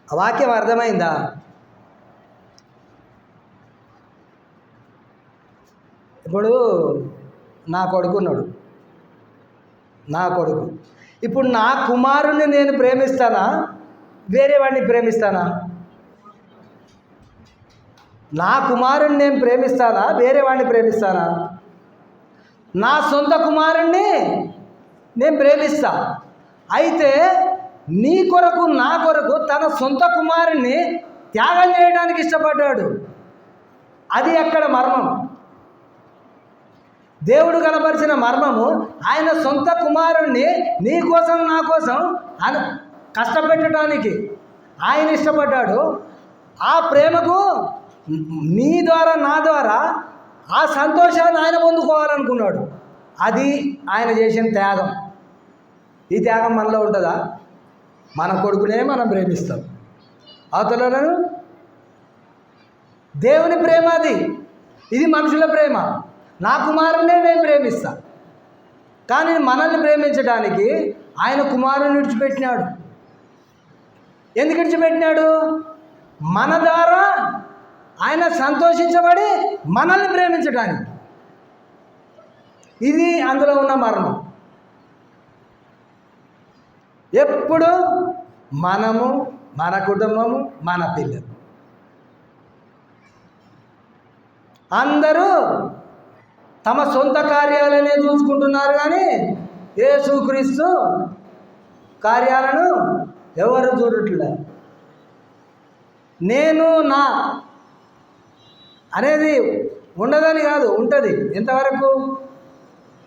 ఆ వాక్యం అర్థమైందా? ఇప్పుడు నా కొడుకు ఉన్నాడు, నా కొడుకు. ఇప్పుడు నా కుమారుణ్ణి నేను ప్రేమిస్తానా, వేరే వాడిని ప్రేమిస్తానా? నా కుమారుణ్ణి నేను ప్రేమిస్తానా, వేరే వాడిని ప్రేమిస్తానా? నా సొంత కుమారుణ్ణి నేను ప్రేమిస్తా. అయితే నీ కొరకు, నా కొరకు తన సొంత కుమారుణ్ణి త్యాగం చేయడానికి ఇష్టపడ్డాడు. అది అక్కడ మర్మం. దేవుడు కనపరిచిన మర్మము, ఆయన సొంత కుమారుణ్ణి నీ కోసం, నా కోసం కష్టపెట్టడానికి ఆయన ఇష్టపడ్డాడు. ఆ ప్రేమకు నీ ద్వారా, నా ద్వారా ఆ సంతోషాన్ని ఆయన పొందుకోవాలనుకున్నాడు. అది ఆయన చేసిన త్యాగం. ఈ త్యాగం మనలో ఉంటుందా? మన కొడుకునే మనం ప్రేమిస్తాం. అవతలను దేవుని ప్రేమ అది. ఇది మనుషుల ప్రేమ. నా కుమారునే నేను ప్రేమిస్తా. కానీ మనల్ని ప్రేమించడానికి ఆయన కుమారుని విడిచిపెట్టినాడు. ఎందుకు విడిచిపెట్టినాడు? మన ద్వారా ఆయన సంతోషించబడి మనల్ని ప్రేమించడానికి. ఇది అందులో ఉన్న మర్మం. ఎప్పుడు మనము, మన కుటుంబము, మన పిల్లలు అందరూ తమ సొంత కార్యాలనే చూసుకుంటున్నారు, కానీ యేసుక్రీస్తు కార్యాలను ఎవరు చూడట్లే. నేను నా అనేది ఉండదని కాదు, ఉంటుంది. ఎంతవరకు?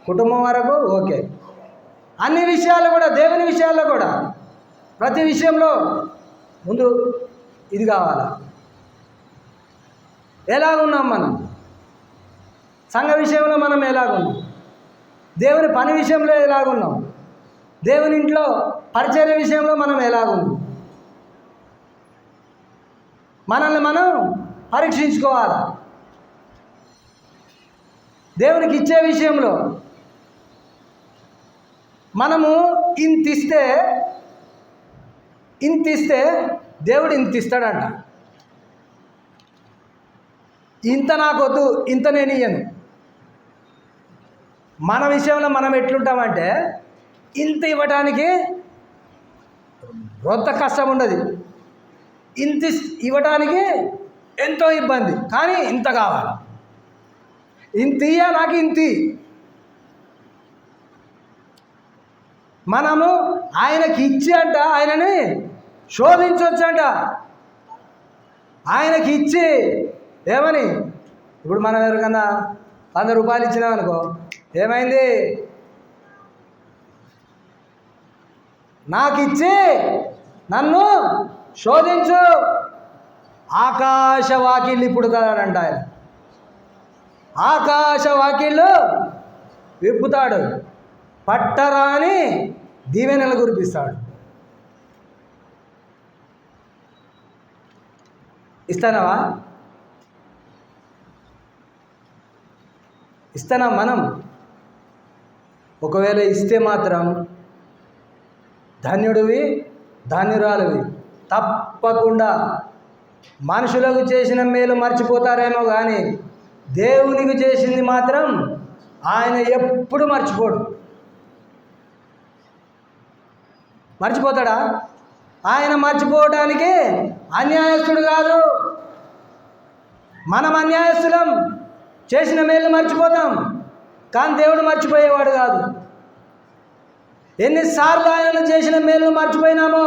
కుటుంబం వరకు ఓకే. అన్ని విషయాలు కూడా, దేవుని విషయాల్లో కూడా ప్రతి విషయంలో ముందు ఇది కావాలా. ఎలాగున్నాం మనం? సంఘ విషయంలో మనం ఎలాగున్నాం? దేవుని పని విషయంలో ఎలాగున్నాం? దేవుని ఇంట్లో పరిచర్య విషయంలో మనం ఎలాగున్నాం? మనల్ని మనం పరీక్షించుకోవాలి. దేవునికి ఇచ్చే విషయంలో మనము ఇంతిస్తే దేవుడు ఇంత ఇస్తాడంట. ఇంత నాకొద్దు, ఇంత నేను ఇయ్యను. మన విషయంలో మనం ఎట్లుంటామంటే ఇంత ఇవ్వటానికి రొంత కష్టం ఉండదు, ఇంత ఇవ్వటానికి ఎంతో ఇబ్బంది. కానీ ఇంత కావాలి, ఇంత ఇయ్య, నాకు ఇంత. మనము ఆయనకి ఇచ్చి అంట ఆయనని శోధించవచ్చంట. ఆయనకి ఇచ్చి ఏమని? ఇప్పుడు మనం ఎవరికన్నా 100 రూపాయలు ఇచ్చినామనుకో, ఏమైంది? నాకు ఇచ్చి నన్ను శోధించు, ఆకాశ వాకిళ్ళు ఇప్పుడు కదాడంట ఆయన. ఆకాశ వాకిళ్ళు విప్పుతాడు, పట్టరాని దీవెనలు కురిపిస్తాడు. ఇస్తానవా? ఇస్తానా మనం? ఒకవేళ ఇస్తే మాత్రం ధన్యుడివి, ధన్యురాలివి. తప్పకుండా మనుషులకు చేసిన మేలు మర్చిపోతారేమో, కానీ దేవునికి చేసింది మాత్రం ఆయన ఎప్పుడు మర్చిపోడు. మర్చిపోతాడా? ఆయన మర్చిపోవడానికి అన్యాయస్తుడు కాదు. మనం అన్యాయస్తులం, చేసిన మేలు మర్చిపోతాం, కానీ దేవుడు మర్చిపోయేవాడు కాదు. ఎన్నిసార్లు ఆయన చేసిన మేలు మర్చిపోయినామో.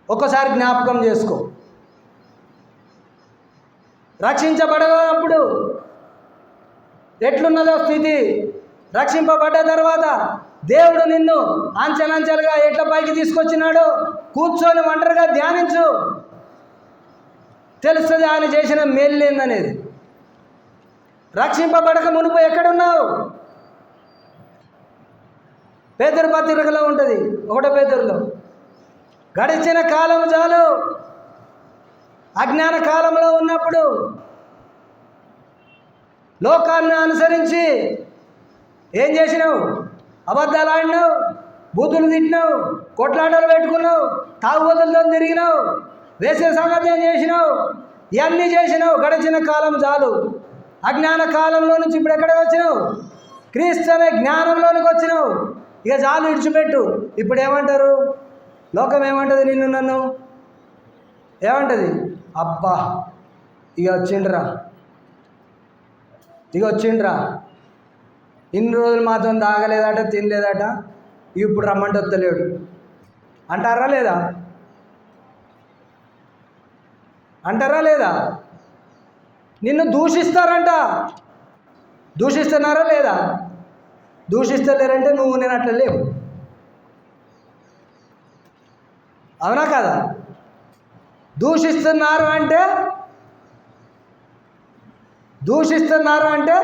ఒక్కసారి జ్ఞాపకం చేసుకో. రక్షించబడనప్పుడు ఎట్లున్నదో స్థితి, రక్షింపబడ్డ తర్వాత దేవుడు నిన్ను అంచెలంచెలుగా ఎట్ల పైకి తీసుకొచ్చినాడో కూర్చొని ఒంటరిగా ధ్యానించు, తెలుస్తుంది ఆయన చేసిన మేలు ఏందనేది. రక్షింపబడక మునుపు ఎక్కడున్నావు? పేతురు పత్రికలో ఉంటుంది, 1 పేతురులో, గడిచిన కాలం చాలు. అజ్ఞాన కాలంలో ఉన్నప్పుడు లోకాన్ని అనుసరించి ఏం చేసినావు? అబద్ధాలు ఆడినావు, బూతులు తిట్టినావు, కొట్లాటలు పెట్టుకున్నావు, తాగుబోతులతో తిరిగినావు, వేసే సామర్థ్యం చేసినావు, ఇవన్నీ చేసినావు. గడిచిన కాలం చాలు. అజ్ఞాన కాలంలో నుంచి ఇప్పుడు ఎక్కడికి వచ్చినావు? క్రీస్తు అనే జ్ఞానంలోనికి వచ్చినావు. ఇక చాలు, ఇడిచిపెట్టు. ఇప్పుడు ఏమంటారు? లోకం ఏమంటుంది? నిన్ను నన్ను ఏమంటుంది? అబ్బా, ఇక వచ్చిండ్రా, ఇన్ని రోజులు మాత్రం తాగలేదట, తినలేదట, ఇప్పుడు రమ్మంటే వస్తలేడు అంటారా లేదా? అంటారా లేదా? నిన్ను దూషిస్తారంట. దూషిస్తున్నారా లేదా? దూషిస్తలేరంటే నువ్వు నేను అట్లా లేవు. అవునా కదా? దూషిస్తున్నారు అంటే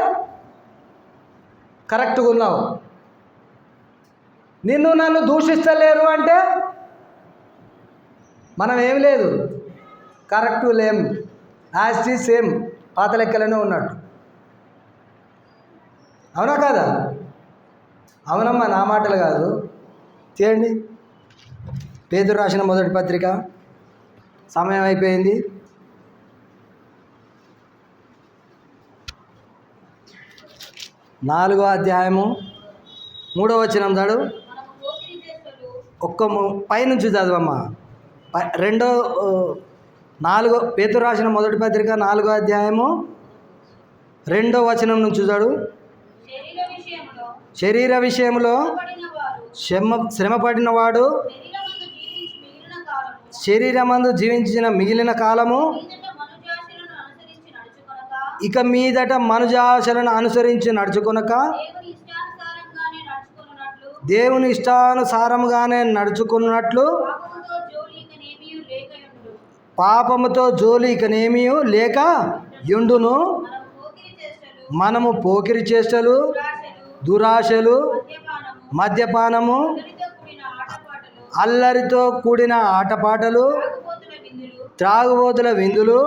కరెక్ట్గా ఉన్నావు. నిన్ను నన్ను దూషిస్తలేరు అంటే మనం ఏం లేదు, కరెక్టు లేం, యాజ్ ఈజ్ సేమ్, పాత లెక్కలోనే ఉన్నట్టు. అవునా కాదా? అవునమ్మా, నా మాటలు కాదు. చేయండి. పేతురు రాసిన మొదటి పత్రిక, సమయం అయిపోయింది. 4వ అధ్యాయము 3వ వచనం చదువు. పైనుంచి చదువమ్మా. 4 పేతురు రాసిన మొదటి పత్రిక 4వ అధ్యాయము 2వ వచనం నుంచి చదువు. శరీర విషయంలో శ్రమపడిన వాడు శరీరమందు జీవించిన మిగిలిన కాలము ఇక మీదట మనుజాశలను అనుసరించి నడుచుకొనక దేవుని ఇష్టానుసారముగానే నడుచుకున్నట్లు పాపముతో జోలి ఇకనేమీ లేక యుండును. మనము పోకిరి చేష్టలు, దురాశలు, మద్యపానము, అల్లరితో కూడిన ఆటపాటలు, త్రాగుబోతుల విందులు,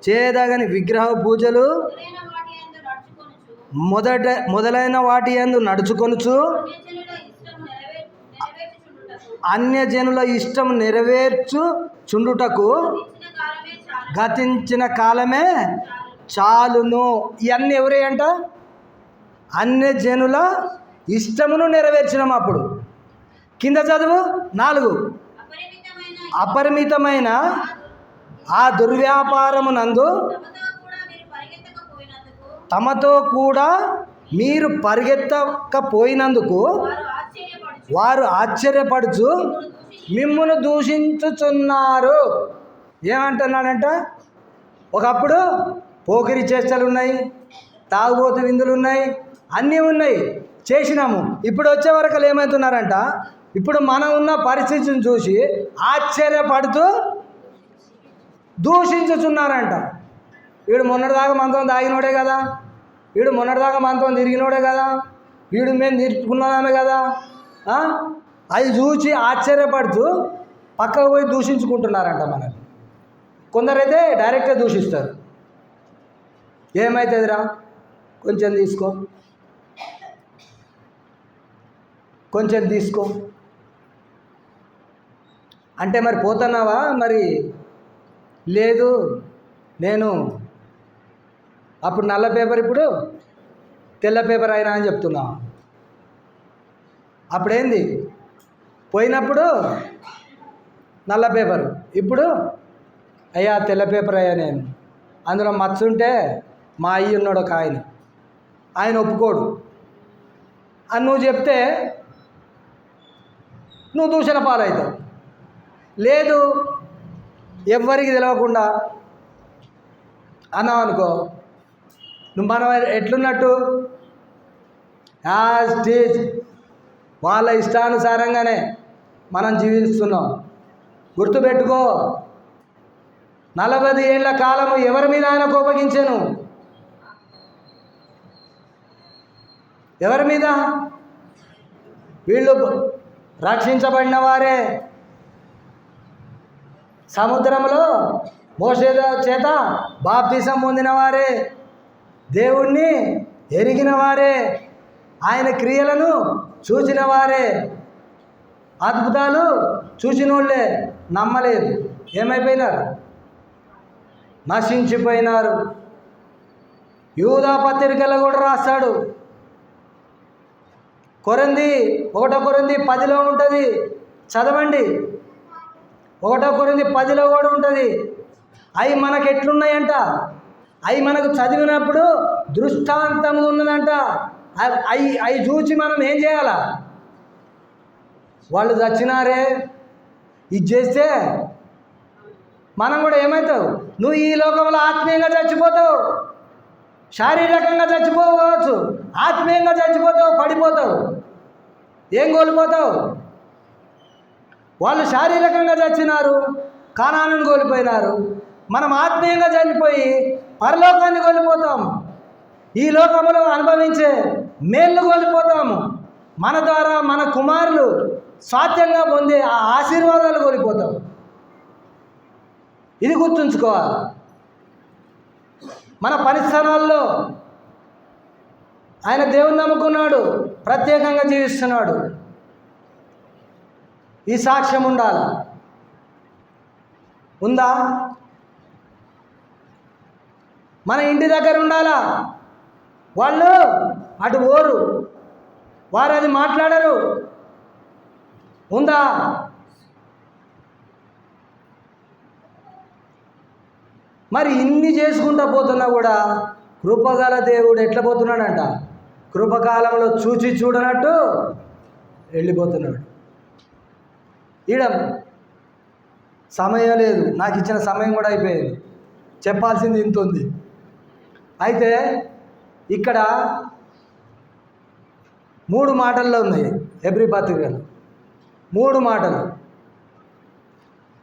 చేదగని విగ్రహ పూజలు మొదలైన వాటి యందు నడుచుకొనుచు అన్యజనుల ఇష్టం నెరవేర్చుచుండుటకు గతించిన కాలమే చాలును. ఇవన్నీ ఎవరే అంట? అన్యజనుల ఇష్టమును నెరవేర్చినాం. అప్పుడు కింద చదువు 4. అపరిమితమైన ఆ దుర్వ్యాపారమునందు తమతో కూడా మీరు పరిగెత్తకపోయినందుకు వారు ఆశ్చర్యపడుచు మిమ్మును దూషించుచున్నారు. ఏమంటున్నాడంట? ఒకప్పుడు పోకిరి చేష్టలు ఉన్నాయి, తాగుబోతు విందులు ఉన్నాయి, అన్నీ ఉన్నాయి, చేసినాము. ఇప్పుడు వచ్చే వరకు ఏమవుతున్నారంట? ఇప్పుడు మనం ఉన్న పరిస్థితిని చూసి ఆశ్చర్యపడుతూ దూషించుచున్నారంట. వీడు మొన్నటిదాకా మనతో తాగినోడే కదా, వీడు మొన్నటిదాకా మనతో తిరిగినోడే కదా, వీడు మేము తీర్చుకున్నామే కదా. అది చూసి ఆశ్చర్యపడుతూ పక్కకు పోయి దూషించుకుంటున్నారంట మనల్ని. కొందరైతే డైరెక్ట్గా దూషిస్తారు. ఏమవుతుందిరా, కొంచెం తీసుకో, కొంచెం తీసుకో అంటే మరి పోతున్నావా? మరి లేదు, నేను అప్పుడు నల్ల పేపర్ ఇప్పుడు తెల్ల పేపర్ అయినా అని చెప్తున్నా. అప్పుడేంది? పోయినప్పుడు నల్ల పేపరు, ఇప్పుడు అయ్యా తెల్ల పేపర్ అయ్యా నేను. అందులో మచ్చుంటే మా అయ్యి ఉన్నాడు ఒక ఆయన ఒప్పుకోడు అని నువ్వు చెప్తే నువ్వు దూషణ పాలవుతావు. లేదు, ఎవ్వరికి తెలియకుండా అన్నావు అనుకో, నువ్వు మనం ఎట్లున్నట్టు స్టేజ్ వాళ్ళ ఇష్టానుసారంగానే మనం జీవిస్తున్నాం. గుర్తుపెట్టుకో, 40 ఏళ్ల కాలము ఎవరి మీద ఆయన కోపగించాను? ఎవరి మీద? వీళ్ళు రక్షించబడిన వారే, సముద్రంలో మోషే చేత బాప్తిసం పొందిన వారే, దేవుణ్ణి ఎరిగిన వారే, ఆయన క్రియలను చూసిన వారే, అద్భుతాలు చూసిన వాళ్ళే నమ్మలేదు. ఏమైపోయినారు? నశించిపోయినారు. యూదా పత్రికలో కూడా రాస్తాడు. 1 కొరింథీ 10లో ఉంటుంది, చదవండి. 1 కొరింథీ 10లో కూడా ఉంటుంది. అవి మనకు ఎట్లున్నాయంట? అవి మనకు చదివినప్పుడు దృష్టాంతంగా ఉన్నదంట. అవి చూసి మనం ఏం చేయాలా? వాళ్ళు చచ్చినారే, ఇది చేస్తే మనం కూడా ఏమవుతావు? నువ్వు ఈ లోకంలో ఆత్మీయంగా చచ్చిపోతావు, శారీరకంగా చచ్చిపోవచ్చు, ఆత్మీయంగా చచ్చిపోతావు, పడిపోతావు. ఏం కోల్పోతావు? వాళ్ళు శారీరకంగా చచ్చినారు, కానానుని కోల్పోయినారు. మనం ఆత్మీయంగా చనిపోయి పరలోకాన్ని కోల్పోతాము. ఈ లోకంలో అనుభవించే మేళ్ళు కోల్పోతాము. మన ద్వారా మన కుమారులు స్వాస్థ్యంగా పొందే ఆ ఆశీర్వాదాలు కోల్పోతాం. ఇది గుర్తుంచుకోవాలి. మన పరిస్థానాల్లో ఆయన దేవుని నమ్ముకున్నాడు, ప్రత్యేకంగా జీవిస్తున్నాడు. ఈ సాక్ష్యం ఉండాలి. ఉందా? మన ఇంటి దగ్గర ఉండాలా? వాళ్ళు అటు ఓరు, వారు అది మాట్లాడరు. ఉందా? మరి ఇన్ని చేసుకుంటా పోతున్నా కూడా కృపగల దేవుడు ఎట్లా పోతున్నాడంట? కృపకాలంలో చూచి చూడనట్టు వెళ్ళిపోతున్నాడు. ఈడ సమయం లేదు, నాకు ఇచ్చిన సమయం కూడా అయిపోయింది, చెప్పాల్సింది ఇంత ఉంది. అయితే ఇక్కడ 3 మాటల్లో ఉన్నాయి హెబ్రీ పత్రికలు. 3 మాటలు.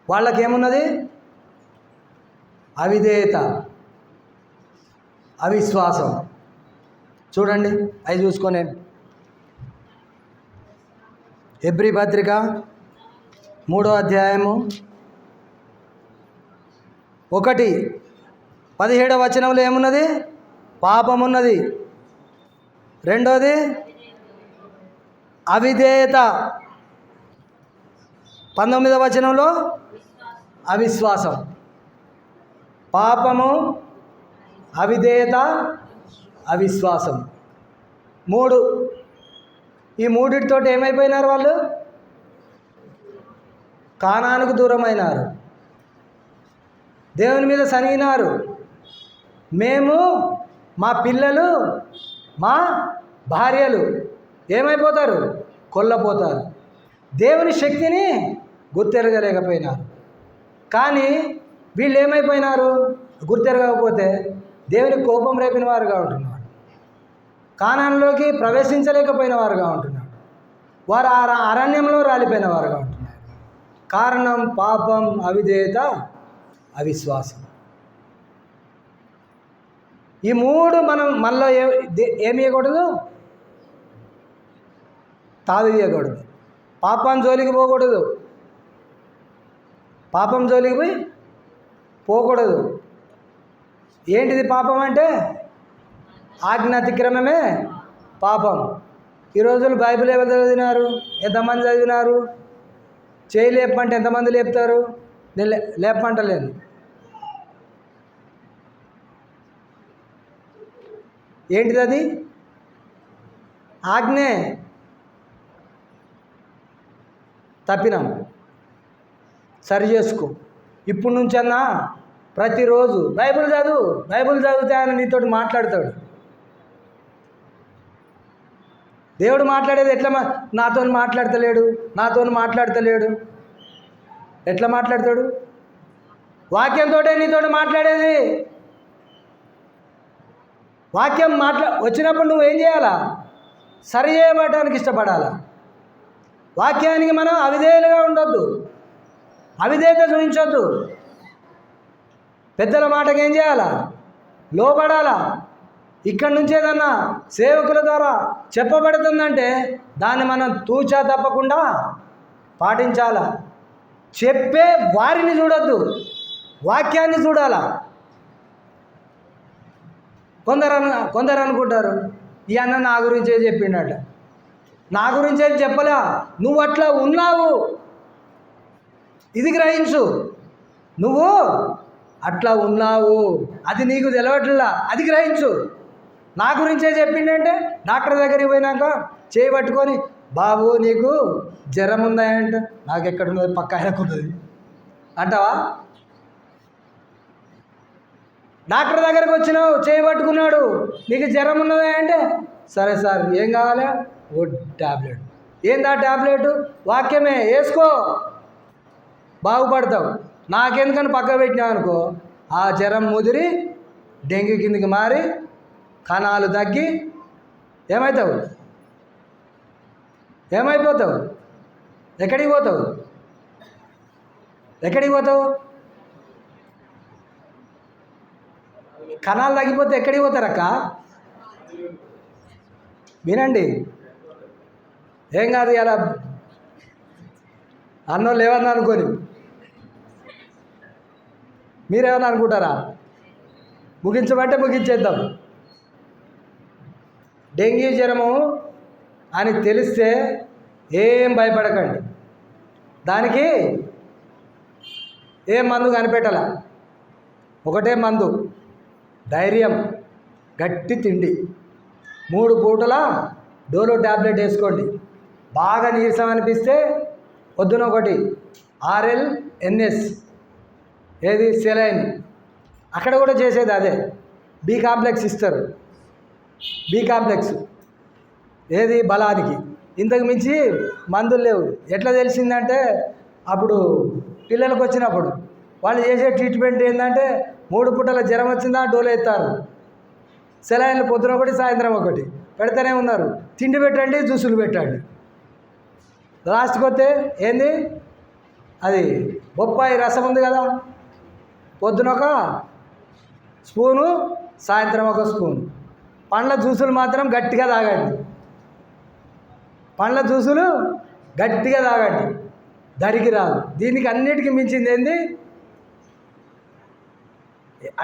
వాళ్ళకేమున్నది? అవిధేయత, అవిశ్వాసం. చూడండి, అవి చూసుకొని హెబ్రీ పత్రిక 3వ అధ్యాయము 1:17 వచనంలో ఏమున్నది? పాపం ఉన్నది. రెండోది అవిధేయత. 19వ వచనంలో అవిశ్వాసం. పాపము, అవిధేయత, అవిశ్వాసం. 3. ఈ మూడిటితో ఏమైపోయినారు వాళ్ళు? కానానుకు దూరమైనారు, దేవుని మీద సనిగినారు. మేము, మా పిల్లలు, మా భార్యలు ఏమైపోతారు? కొల్లపోతారు. దేవుని శక్తిని గుర్తెరగలేకపోయినారు. కానీ వీళ్ళు ఏమైపోయినారు? గుర్తెరగకపోతే దేవుని కోపం రేపిన వారుగా ఉంటున్నారు, కానానులోకి ప్రవేశించలేకపోయిన వారుగా ఉంటున్నారు, వారు అరణ్యంలో రాలిపోయిన వారుగా ఉంటున్నారు. కారణం పాపం, అవిధేయత, అవిశ్వాసం. ఈ 3 మనం మనలో ఏమి ఇవ్వకూడదు? తావియకూడదు. పాపం జోలికి పోకూడదు. పాపం జోలికి పోకూడదు. ఏంటిది పాపం అంటే? ఆజ్ఞ అతిక్రమమే పాపం. ఈ రోజులు బైబిల్ ఎవరు చదివినారు? ఎంతమంది చదివినారు? చేయి లేపమంటే ఎంతమంది లేపుతారు? నేను లేపమంటలేను. ఏంటిది అది? ఆజ్ఞే. తప్పినాం, సరి చేసుకో. ఇప్పుడు నుంచన్నా ప్రతిరోజు బైబిల్ చదువు. బైబిల్ చదివితే ఆయన నీతో మాట్లాడతాడు. దేవుడు మాట్లాడేది ఎట్లా? నాతో మాట్లాడతలేడు. ఎట్లా మాట్లాడతాడు? వాక్యంతో నీతో మాట్లాడేది. వాక్యం వచ్చినప్పుడు నువ్వు ఏం చేయాలా? సరి చేయబడటానికి ఇష్టపడాలా. వాక్యానికి మనం అవిధేయులుగా ఉండొద్దు, అవిధేయత చూపించొద్దు. పెద్దల మాటకి ఏం చేయాలా? లోబడాలా. ఇక్కడి నుంచి ఏదన్నా సేవకుల ద్వారా చెప్పబడుతుందంటే దాన్ని మనం తూచా తప్పకుండా పాటించాలా. చెప్పే వారిని చూడొద్దు, వాక్యాన్ని చూడాలా. కొందరు అనుకుంటారు, ఈ అన్న నా గురించే చెప్పిండట. నా గురించే చెప్పలే, నువ్వు అట్లా ఉన్నావు, ఇది గ్రహించు. నువ్వు అట్లా ఉన్నావు, అది నీకు తెలవట్లా, అది గ్రహించు. నా గురించే చెప్పిండంటే డాక్టర్ దగ్గరికి పోయినాక చేయి పట్టుకొని, బాబు నీకు జ్వరం ఉందా అంటే, నాకు ఎక్కడున్నది, పక్క ఆయనకున్నది అంటావా? డాక్టర్ దగ్గరకు వచ్చినావు, చేయి పట్టుకున్నాడు, నీకు జ్వరం ఉన్నదా అంటే, సరే సార్ ఏం కావాలి? ఓ ట్యాబ్లెట్. ఏందా ట్యాబ్లెట్? వాక్యమే, వేసుకో, బాగుపడతావు. నాకెందుకని పక్క పెట్టినావు అనుకో, ఆ జ్వరం ముదిరి డెంగ్యూ కిందికి మారి కణాలు తగ్గి ఏమైపోతావు? ఎక్కడికి పోతావు? కణాలు తగ్గిపోతే ఎక్కడికి పోతారక్క? వినండి, ఏం కాదు. ఇలా అన్నోళ్ళు ఏమన్నా అనుకోని మీరేమన్నా అనుకుంటారా? ముగించమంటే ముగించేద్దాం. డెంగ్యూ జ్వరము అని తెలిస్తే ఏం భయపడకండి. దానికి ఏ మందు కనిపెట్టాల? ఒకటే మందు, ధైర్యం, గట్టి తిండి, 3 పూటల డోలో ట్యాబ్లెట్ వేసుకోండి. బాగా నీరసం అనిపిస్తే పొద్దున ఒకటి RLNS ఏది సెలైన్, అక్కడ కూడా చేసేది అదే. B కాంప్లెక్స్ ఇస్తారు, B కాంప్లెక్స్ ఏది బలానికి. ఇంతకు మించి మందులు లేవు. ఎట్లా తెలిసిందంటే అప్పుడు పిల్లలకు వచ్చినప్పుడు వాళ్ళు చేసే ట్రీట్మెంట్ ఏంటంటే 3 పూటల జ్వరం వచ్చిందా డోలో ఎత్తారు, సెలైన్లు పొద్దున ఒకటి సాయంత్రం ఒకటి పెడతానే ఉన్నారు. తిండి పెట్టండి, జ్యూసులు పెట్టండి. లాస్ట్కి వస్తే ఏంది అది బొప్పాయి రసం ఉంది కదా, పొద్దున ఒక స్పూను సాయంత్రం ఒక స్పూను. పండ్ల జ్యూసులు మాత్రం గట్టిగా తాగండి, పండ్ల జ్యూసులు గట్టిగా తాగండి, దరికి రాదు. దీనికి అన్నిటికీ మించింది ఏంది,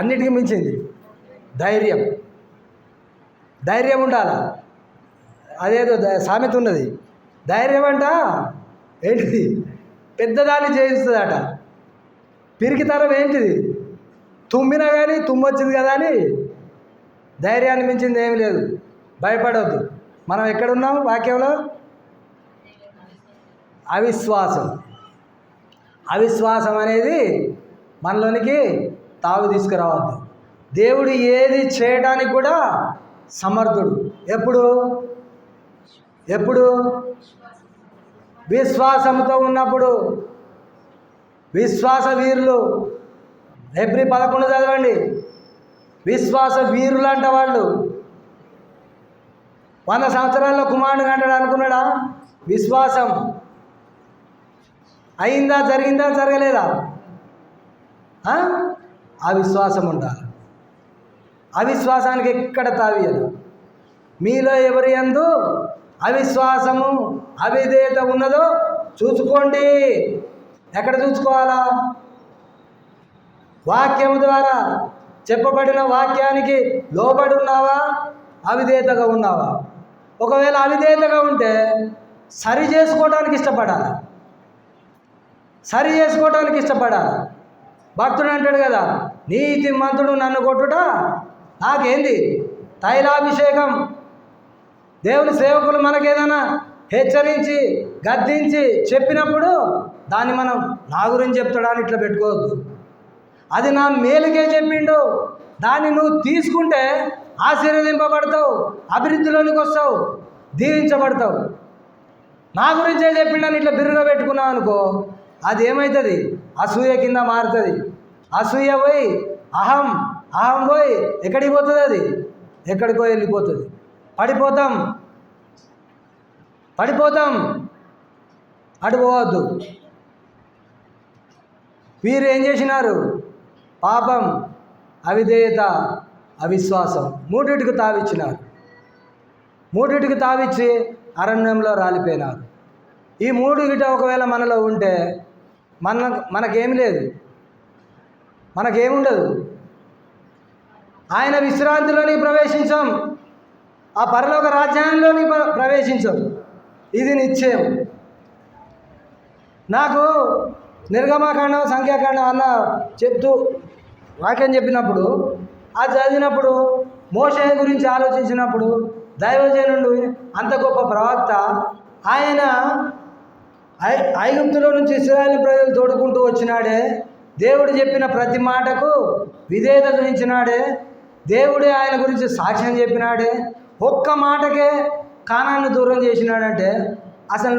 అన్నిటికీ మించింది ధైర్యం. ధైర్యం ఉండాలి. అదేదో సామెత ఉన్నది, ధైర్యం అంట ఏంటిది పెద్దదాన్ని చేయిస్తుందట. పిరికితనం ఏంటిది, తుమ్మినా కానీ తుమ్మొచ్చింది కదా అని ధైర్యాన్ని మించింది ఏమి లేదు. భయపడవద్దు. మనం ఎక్కడున్నాం వాక్యంలో? అవిశ్వాసం. అవిశ్వాసం అనేది మనలోనికి తావు తీసుకురావద్దు. దేవుడు ఏది చేయడానికి కూడా సమర్థుడు. ఎప్పుడు ఎప్పుడు విశ్వాసంతో ఉన్నప్పుడు. విశ్వాస వీరులు హెబ్రీ 11 చదవండి. విశ్వాస వీరులు అంట వాళ్ళు. 100 సంవత్సరాల్లో కుమారుడు అంటాడు అనుకున్నాడా? విశ్వాసం అయిందా, జరిగిందా, జరగలేదా? అవిశ్వాసం ఉండాలి. అవిశ్వాసానికి ఎక్కడ తావియదు. మీలో ఎవరి యందు అవిశ్వాసము అవిధేయత ఉన్నదో చూసుకోండి. ఎక్కడ చూసుకోవాలా? వాక్యము ద్వారా చెప్పబడిన వాక్యానికి లోబడి ఉన్నావా, అవిధేయతగా ఉన్నావా? ఒకవేళ అవిధేయతగా ఉంటే సరి చేసుకోవడానికి ఇష్టపడాలి, సరి చేసుకోవడానికి ఇష్టపడాలి. భక్తుడు అంటాడు కదా, నీతి మంతుడు నన్ను కొట్టుట నాకేంది, తైలాభిషేకం. దేవుని సేవకులు మనకేదైనా హెచ్చరించి గద్దించి చెప్పినప్పుడు దాన్ని మనం నా గురించి చెప్తాడని ఇట్లా పెట్టుకోవద్దు. అది నా మేలుకే చెప్పిండు, దాన్ని నువ్వు తీసుకుంటే ఆశీర్వదింపబడతావు, అభివృద్ధిలోనికి వస్తావు, దీవించబడతావు. నా గురించే చెప్పిండని ఇట్లా బిర్రుగా పెట్టుకున్నావు అనుకో, అది ఏమవుతుంది? అసూయ కింద మారుతుంది. అసూయ పోయి అహం, అహం పోయి ఎక్కడికి పోతుంది? అది ఎక్కడికో వెళ్ళిపోతుంది. పడిపోతాం, పడిపోతాం. అటు పోవద్దు. వీరు ఏం చేసినారు? పాపం, అవిధేయత, అవిశ్వాసం మూడింటికి తావిచ్చినారు. మూడింటికి తావిచ్చి అరణ్యంలో రాలిపోయినారు. ఈ మూడు గిట ఒకవేళ మనలో ఉంటే మనకేమి లేదు, మనకేముండదు. ఆయన విశ్రాంతిలోని ప్రవేశించాం, ఆ పరలోక రాజ్యాన్ని ప్రవేశించాం. ఇది నిశ్చయం. నాకు నిర్గమకాండం సంఖ్యాకాండం అన్న చెప్తూ వాక్యం చెప్పినప్పుడు, అది చదివినప్పుడు, మోషే గురించి ఆలోచించినప్పుడు, దైవజనుడు అంత గొప్ప ప్రవక్త ఆయన ఐగుప్తులో నుంచి ఇశ్రాయేలు ప్రజలు తోడుకుంటూ వచ్చినాడే, దేవుడు చెప్పిన ప్రతి మాటకు విధేయత చూపించినాడే, దేవుడే ఆయన గురించి సాక్ష్యం చెప్పినాడే, ఒక్క మాటకే కానాన్ని దూరం చేసినాడంటే అసలు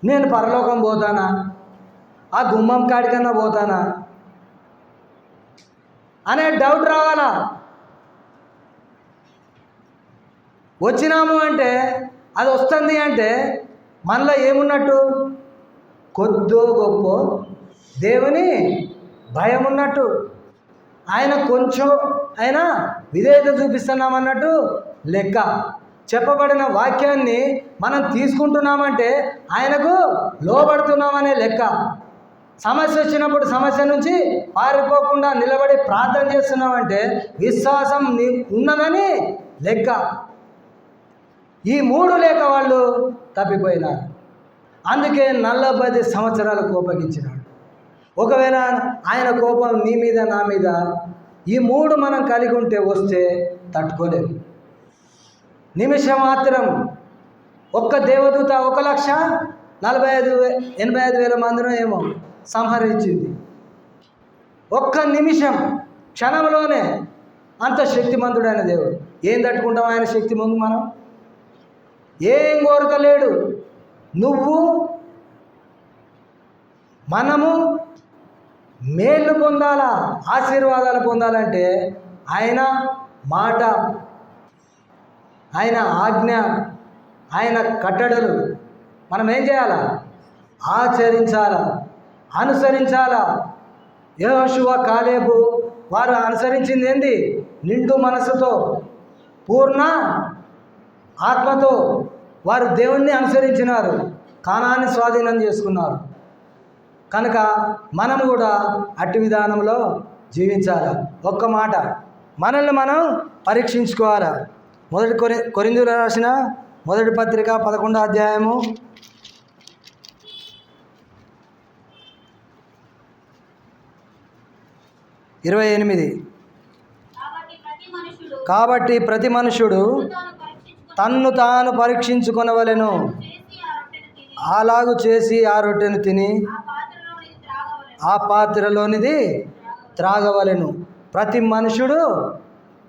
నేను పరలోకం పోతానా, ఆ గుమ్మం కాడికన్నా పోతానా అనే డౌట్ రావాలా. వచ్చినాము అంటే, అది వస్తుంది అంటే మనలో ఏమున్నట్టు? కొద్దో గొప్ప దేవుని భయం ఉన్నట్టు, ఆయన కొంచెం అయినా విధేయత చూపిస్తున్నామన్నట్టు లెక్క. చెప్పబడిన వాక్యాన్ని మనం తీసుకుంటున్నామంటే ఆయనకు లోబడుతున్నామనే లెక్క. సమస్య వచ్చినప్పుడు సమస్య నుంచి పారిపోకుండా నిలబడి ప్రార్థన చేస్తున్నామంటే విశ్వాసం ఉన్నదని లెక్క. ఈ మూడు లేక వాళ్ళు తప్పిపోయినారు. అందుకే 40 సంవత్సరాలు కోపగించినాడు. ఒకవేళ ఆయన కోపం నీ మీద నా మీద ఈ మూడు మనం కలిగి ఉంటే వస్తే తట్టుకోలేము. నిమిషం మాత్రం ఒక్క దేవదూత 1,85,000 మందిని ఏమో సంహరించింది. ఒక్క నిమిషం, క్షణంలోనే. అంత శక్తిమంతుడైన దేవుడు. ఏం తట్టుకుంటాం ఆయన శక్తి ముందు? మనం ఏం కోరకలేడు. నువ్వు మనము మేలు పొందాలా, ఆశీర్వాదాలు పొందాలంటే ఆయన మాట, ఆయన ఆజ్ఞ, ఆయన కట్టడలు మనం ఏం చేయాలా? ఆచరించాలా, అనుసరించాలా. యెహోషువ, కాలేబు వారు అనుసరించింది ఏంది? నిండు మనసుతో, పూర్ణ ఆత్మతో వారు దేవుణ్ణి అనుసరించినారు, కానాన్ని స్వాధీనం చేసుకున్నారు. కనుక మనం కూడా అట్టి విధానంలో జీవించాలి. ఒక్క మాట, మనల్ని మనం పరీక్షించుకోవాలి. కొరింథీయులకు రాసిన మొదటి పత్రిక 11వ అధ్యాయము 28. కాబట్టి ప్రతి మనుషుడు తన్ను తాను పరీక్షించుకొనవలెను, అలాగు చేసి ఆ రొట్టెను తిని ఆ పాత్రలోనిది త్రాగవలెను. ప్రతి మనుషుడు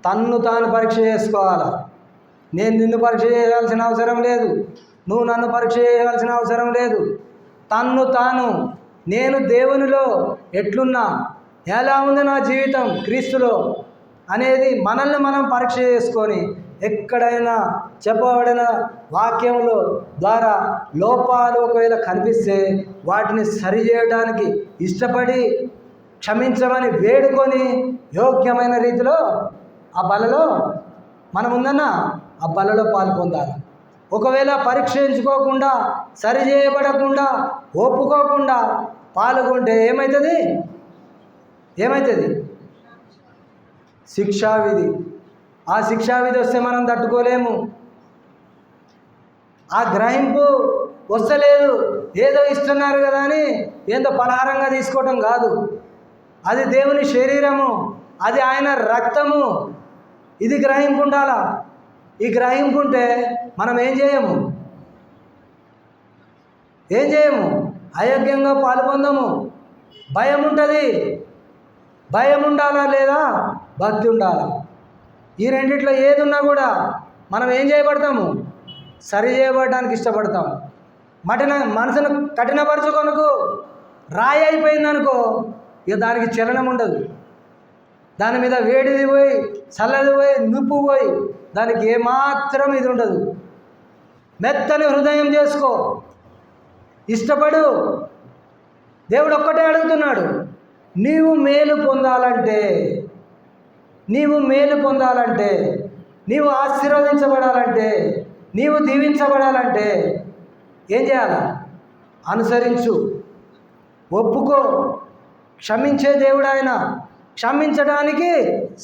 తన్ను తాను పరీక్ష చేసుకోవాలి. నేను నిన్ను పరీక్ష చేయాల్సిన అవసరం లేదు, నువ్వు నన్ను పరీక్ష చేయాల్సిన అవసరం లేదు. తన్ను తాను, నేను దేవునిలో ఎట్లున్నా, ఎలా ఉంది నా జీవితం క్రీస్తులో అనేది మనల్ని మనం పరీక్ష చేసుకొని, ఎక్కడైనా చెప్పబడిన వాక్యంలో ద్వారా లోపాలు ఒకవేళ కనిపిస్తే వాటిని సరిచేయడానికి ఇష్టపడి క్షమించమని వేడుకొని యోగ్యమైన రీతిలో ఆ బలలో మనం ఉందన్నా ఆ బలలో పాలు పొందాలి. ఒకవేళ పరీక్షించుకోకుండా, సరిచేయబడకుండా, ఒప్పుకోకుండా పాల్గొంటే ఏమవుతుంది? శిక్షావిధి. ఆ శిక్షావిధి వస్తే మనం తట్టుకోలేము. ఆ గ్రహింపు వస్తలేదు, ఏదో ఇస్తున్నారు కదా అని ఏందో పలహారంగా తీసుకోవటం కాదు. అది దేవుని శరీరము, అది ఆయన రక్తము. ఇది గ్రహింపు ఉండాలా. ఈ గ్రహింపు ఉంటే మనం ఏం చేయము, అయోగ్యంగా పాల్పొందము. భయం ఉంటుంది. భయం ఉండాలా లేదా భక్తి ఉండాలా? ఈ రెండిట్లో ఏది ఉన్నా కూడా మనం ఏం చేయబడతాము? సరి చేయబడడానికి ఇష్టపడతాం. మనసును కఠినపరచుకొనకు. రాయి అయిపోయిందనుకో, ఇక దానికి చలనం ఉండదు. దాని మీద వేడిది పోయి, చల్లది పోయి, నిప్పు పోయి, దానికి ఏమాత్రం ఇది ఉండదు. మెత్తని హృదయం చేసుకో, ఇష్టపడు. దేవుడు ఒక్కటే అడుగుతున్నాడు, నీవు మేలు పొందాలంటే, నీవు ఆశీర్వదించబడాలంటే, నీవు దీవించబడాలంటే ఏం చేయాలా? అనుసరించు, ఒప్పుకో. క్షమించే దేవుడు ఆయన. క్షమించడానికి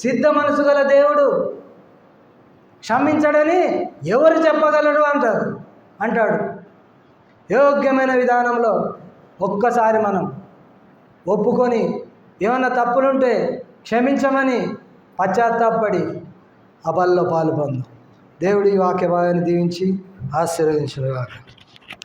సిద్ధ మనసు గల దేవుడు. క్షమించడని ఎవరు చెప్పగలరు అంటాడు. యోగ్యమైన విధానంలో ఒక్కసారి మనం ఒప్పుకొని ఏమన్నా తప్పులుంటే క్షమించమని పశ్చాత్తాపడి ఆ బల్లో పాలు పొందు. దేవుడి వాక్య భాగాన్ని దీవించి ఆశీర్వదించుగాక.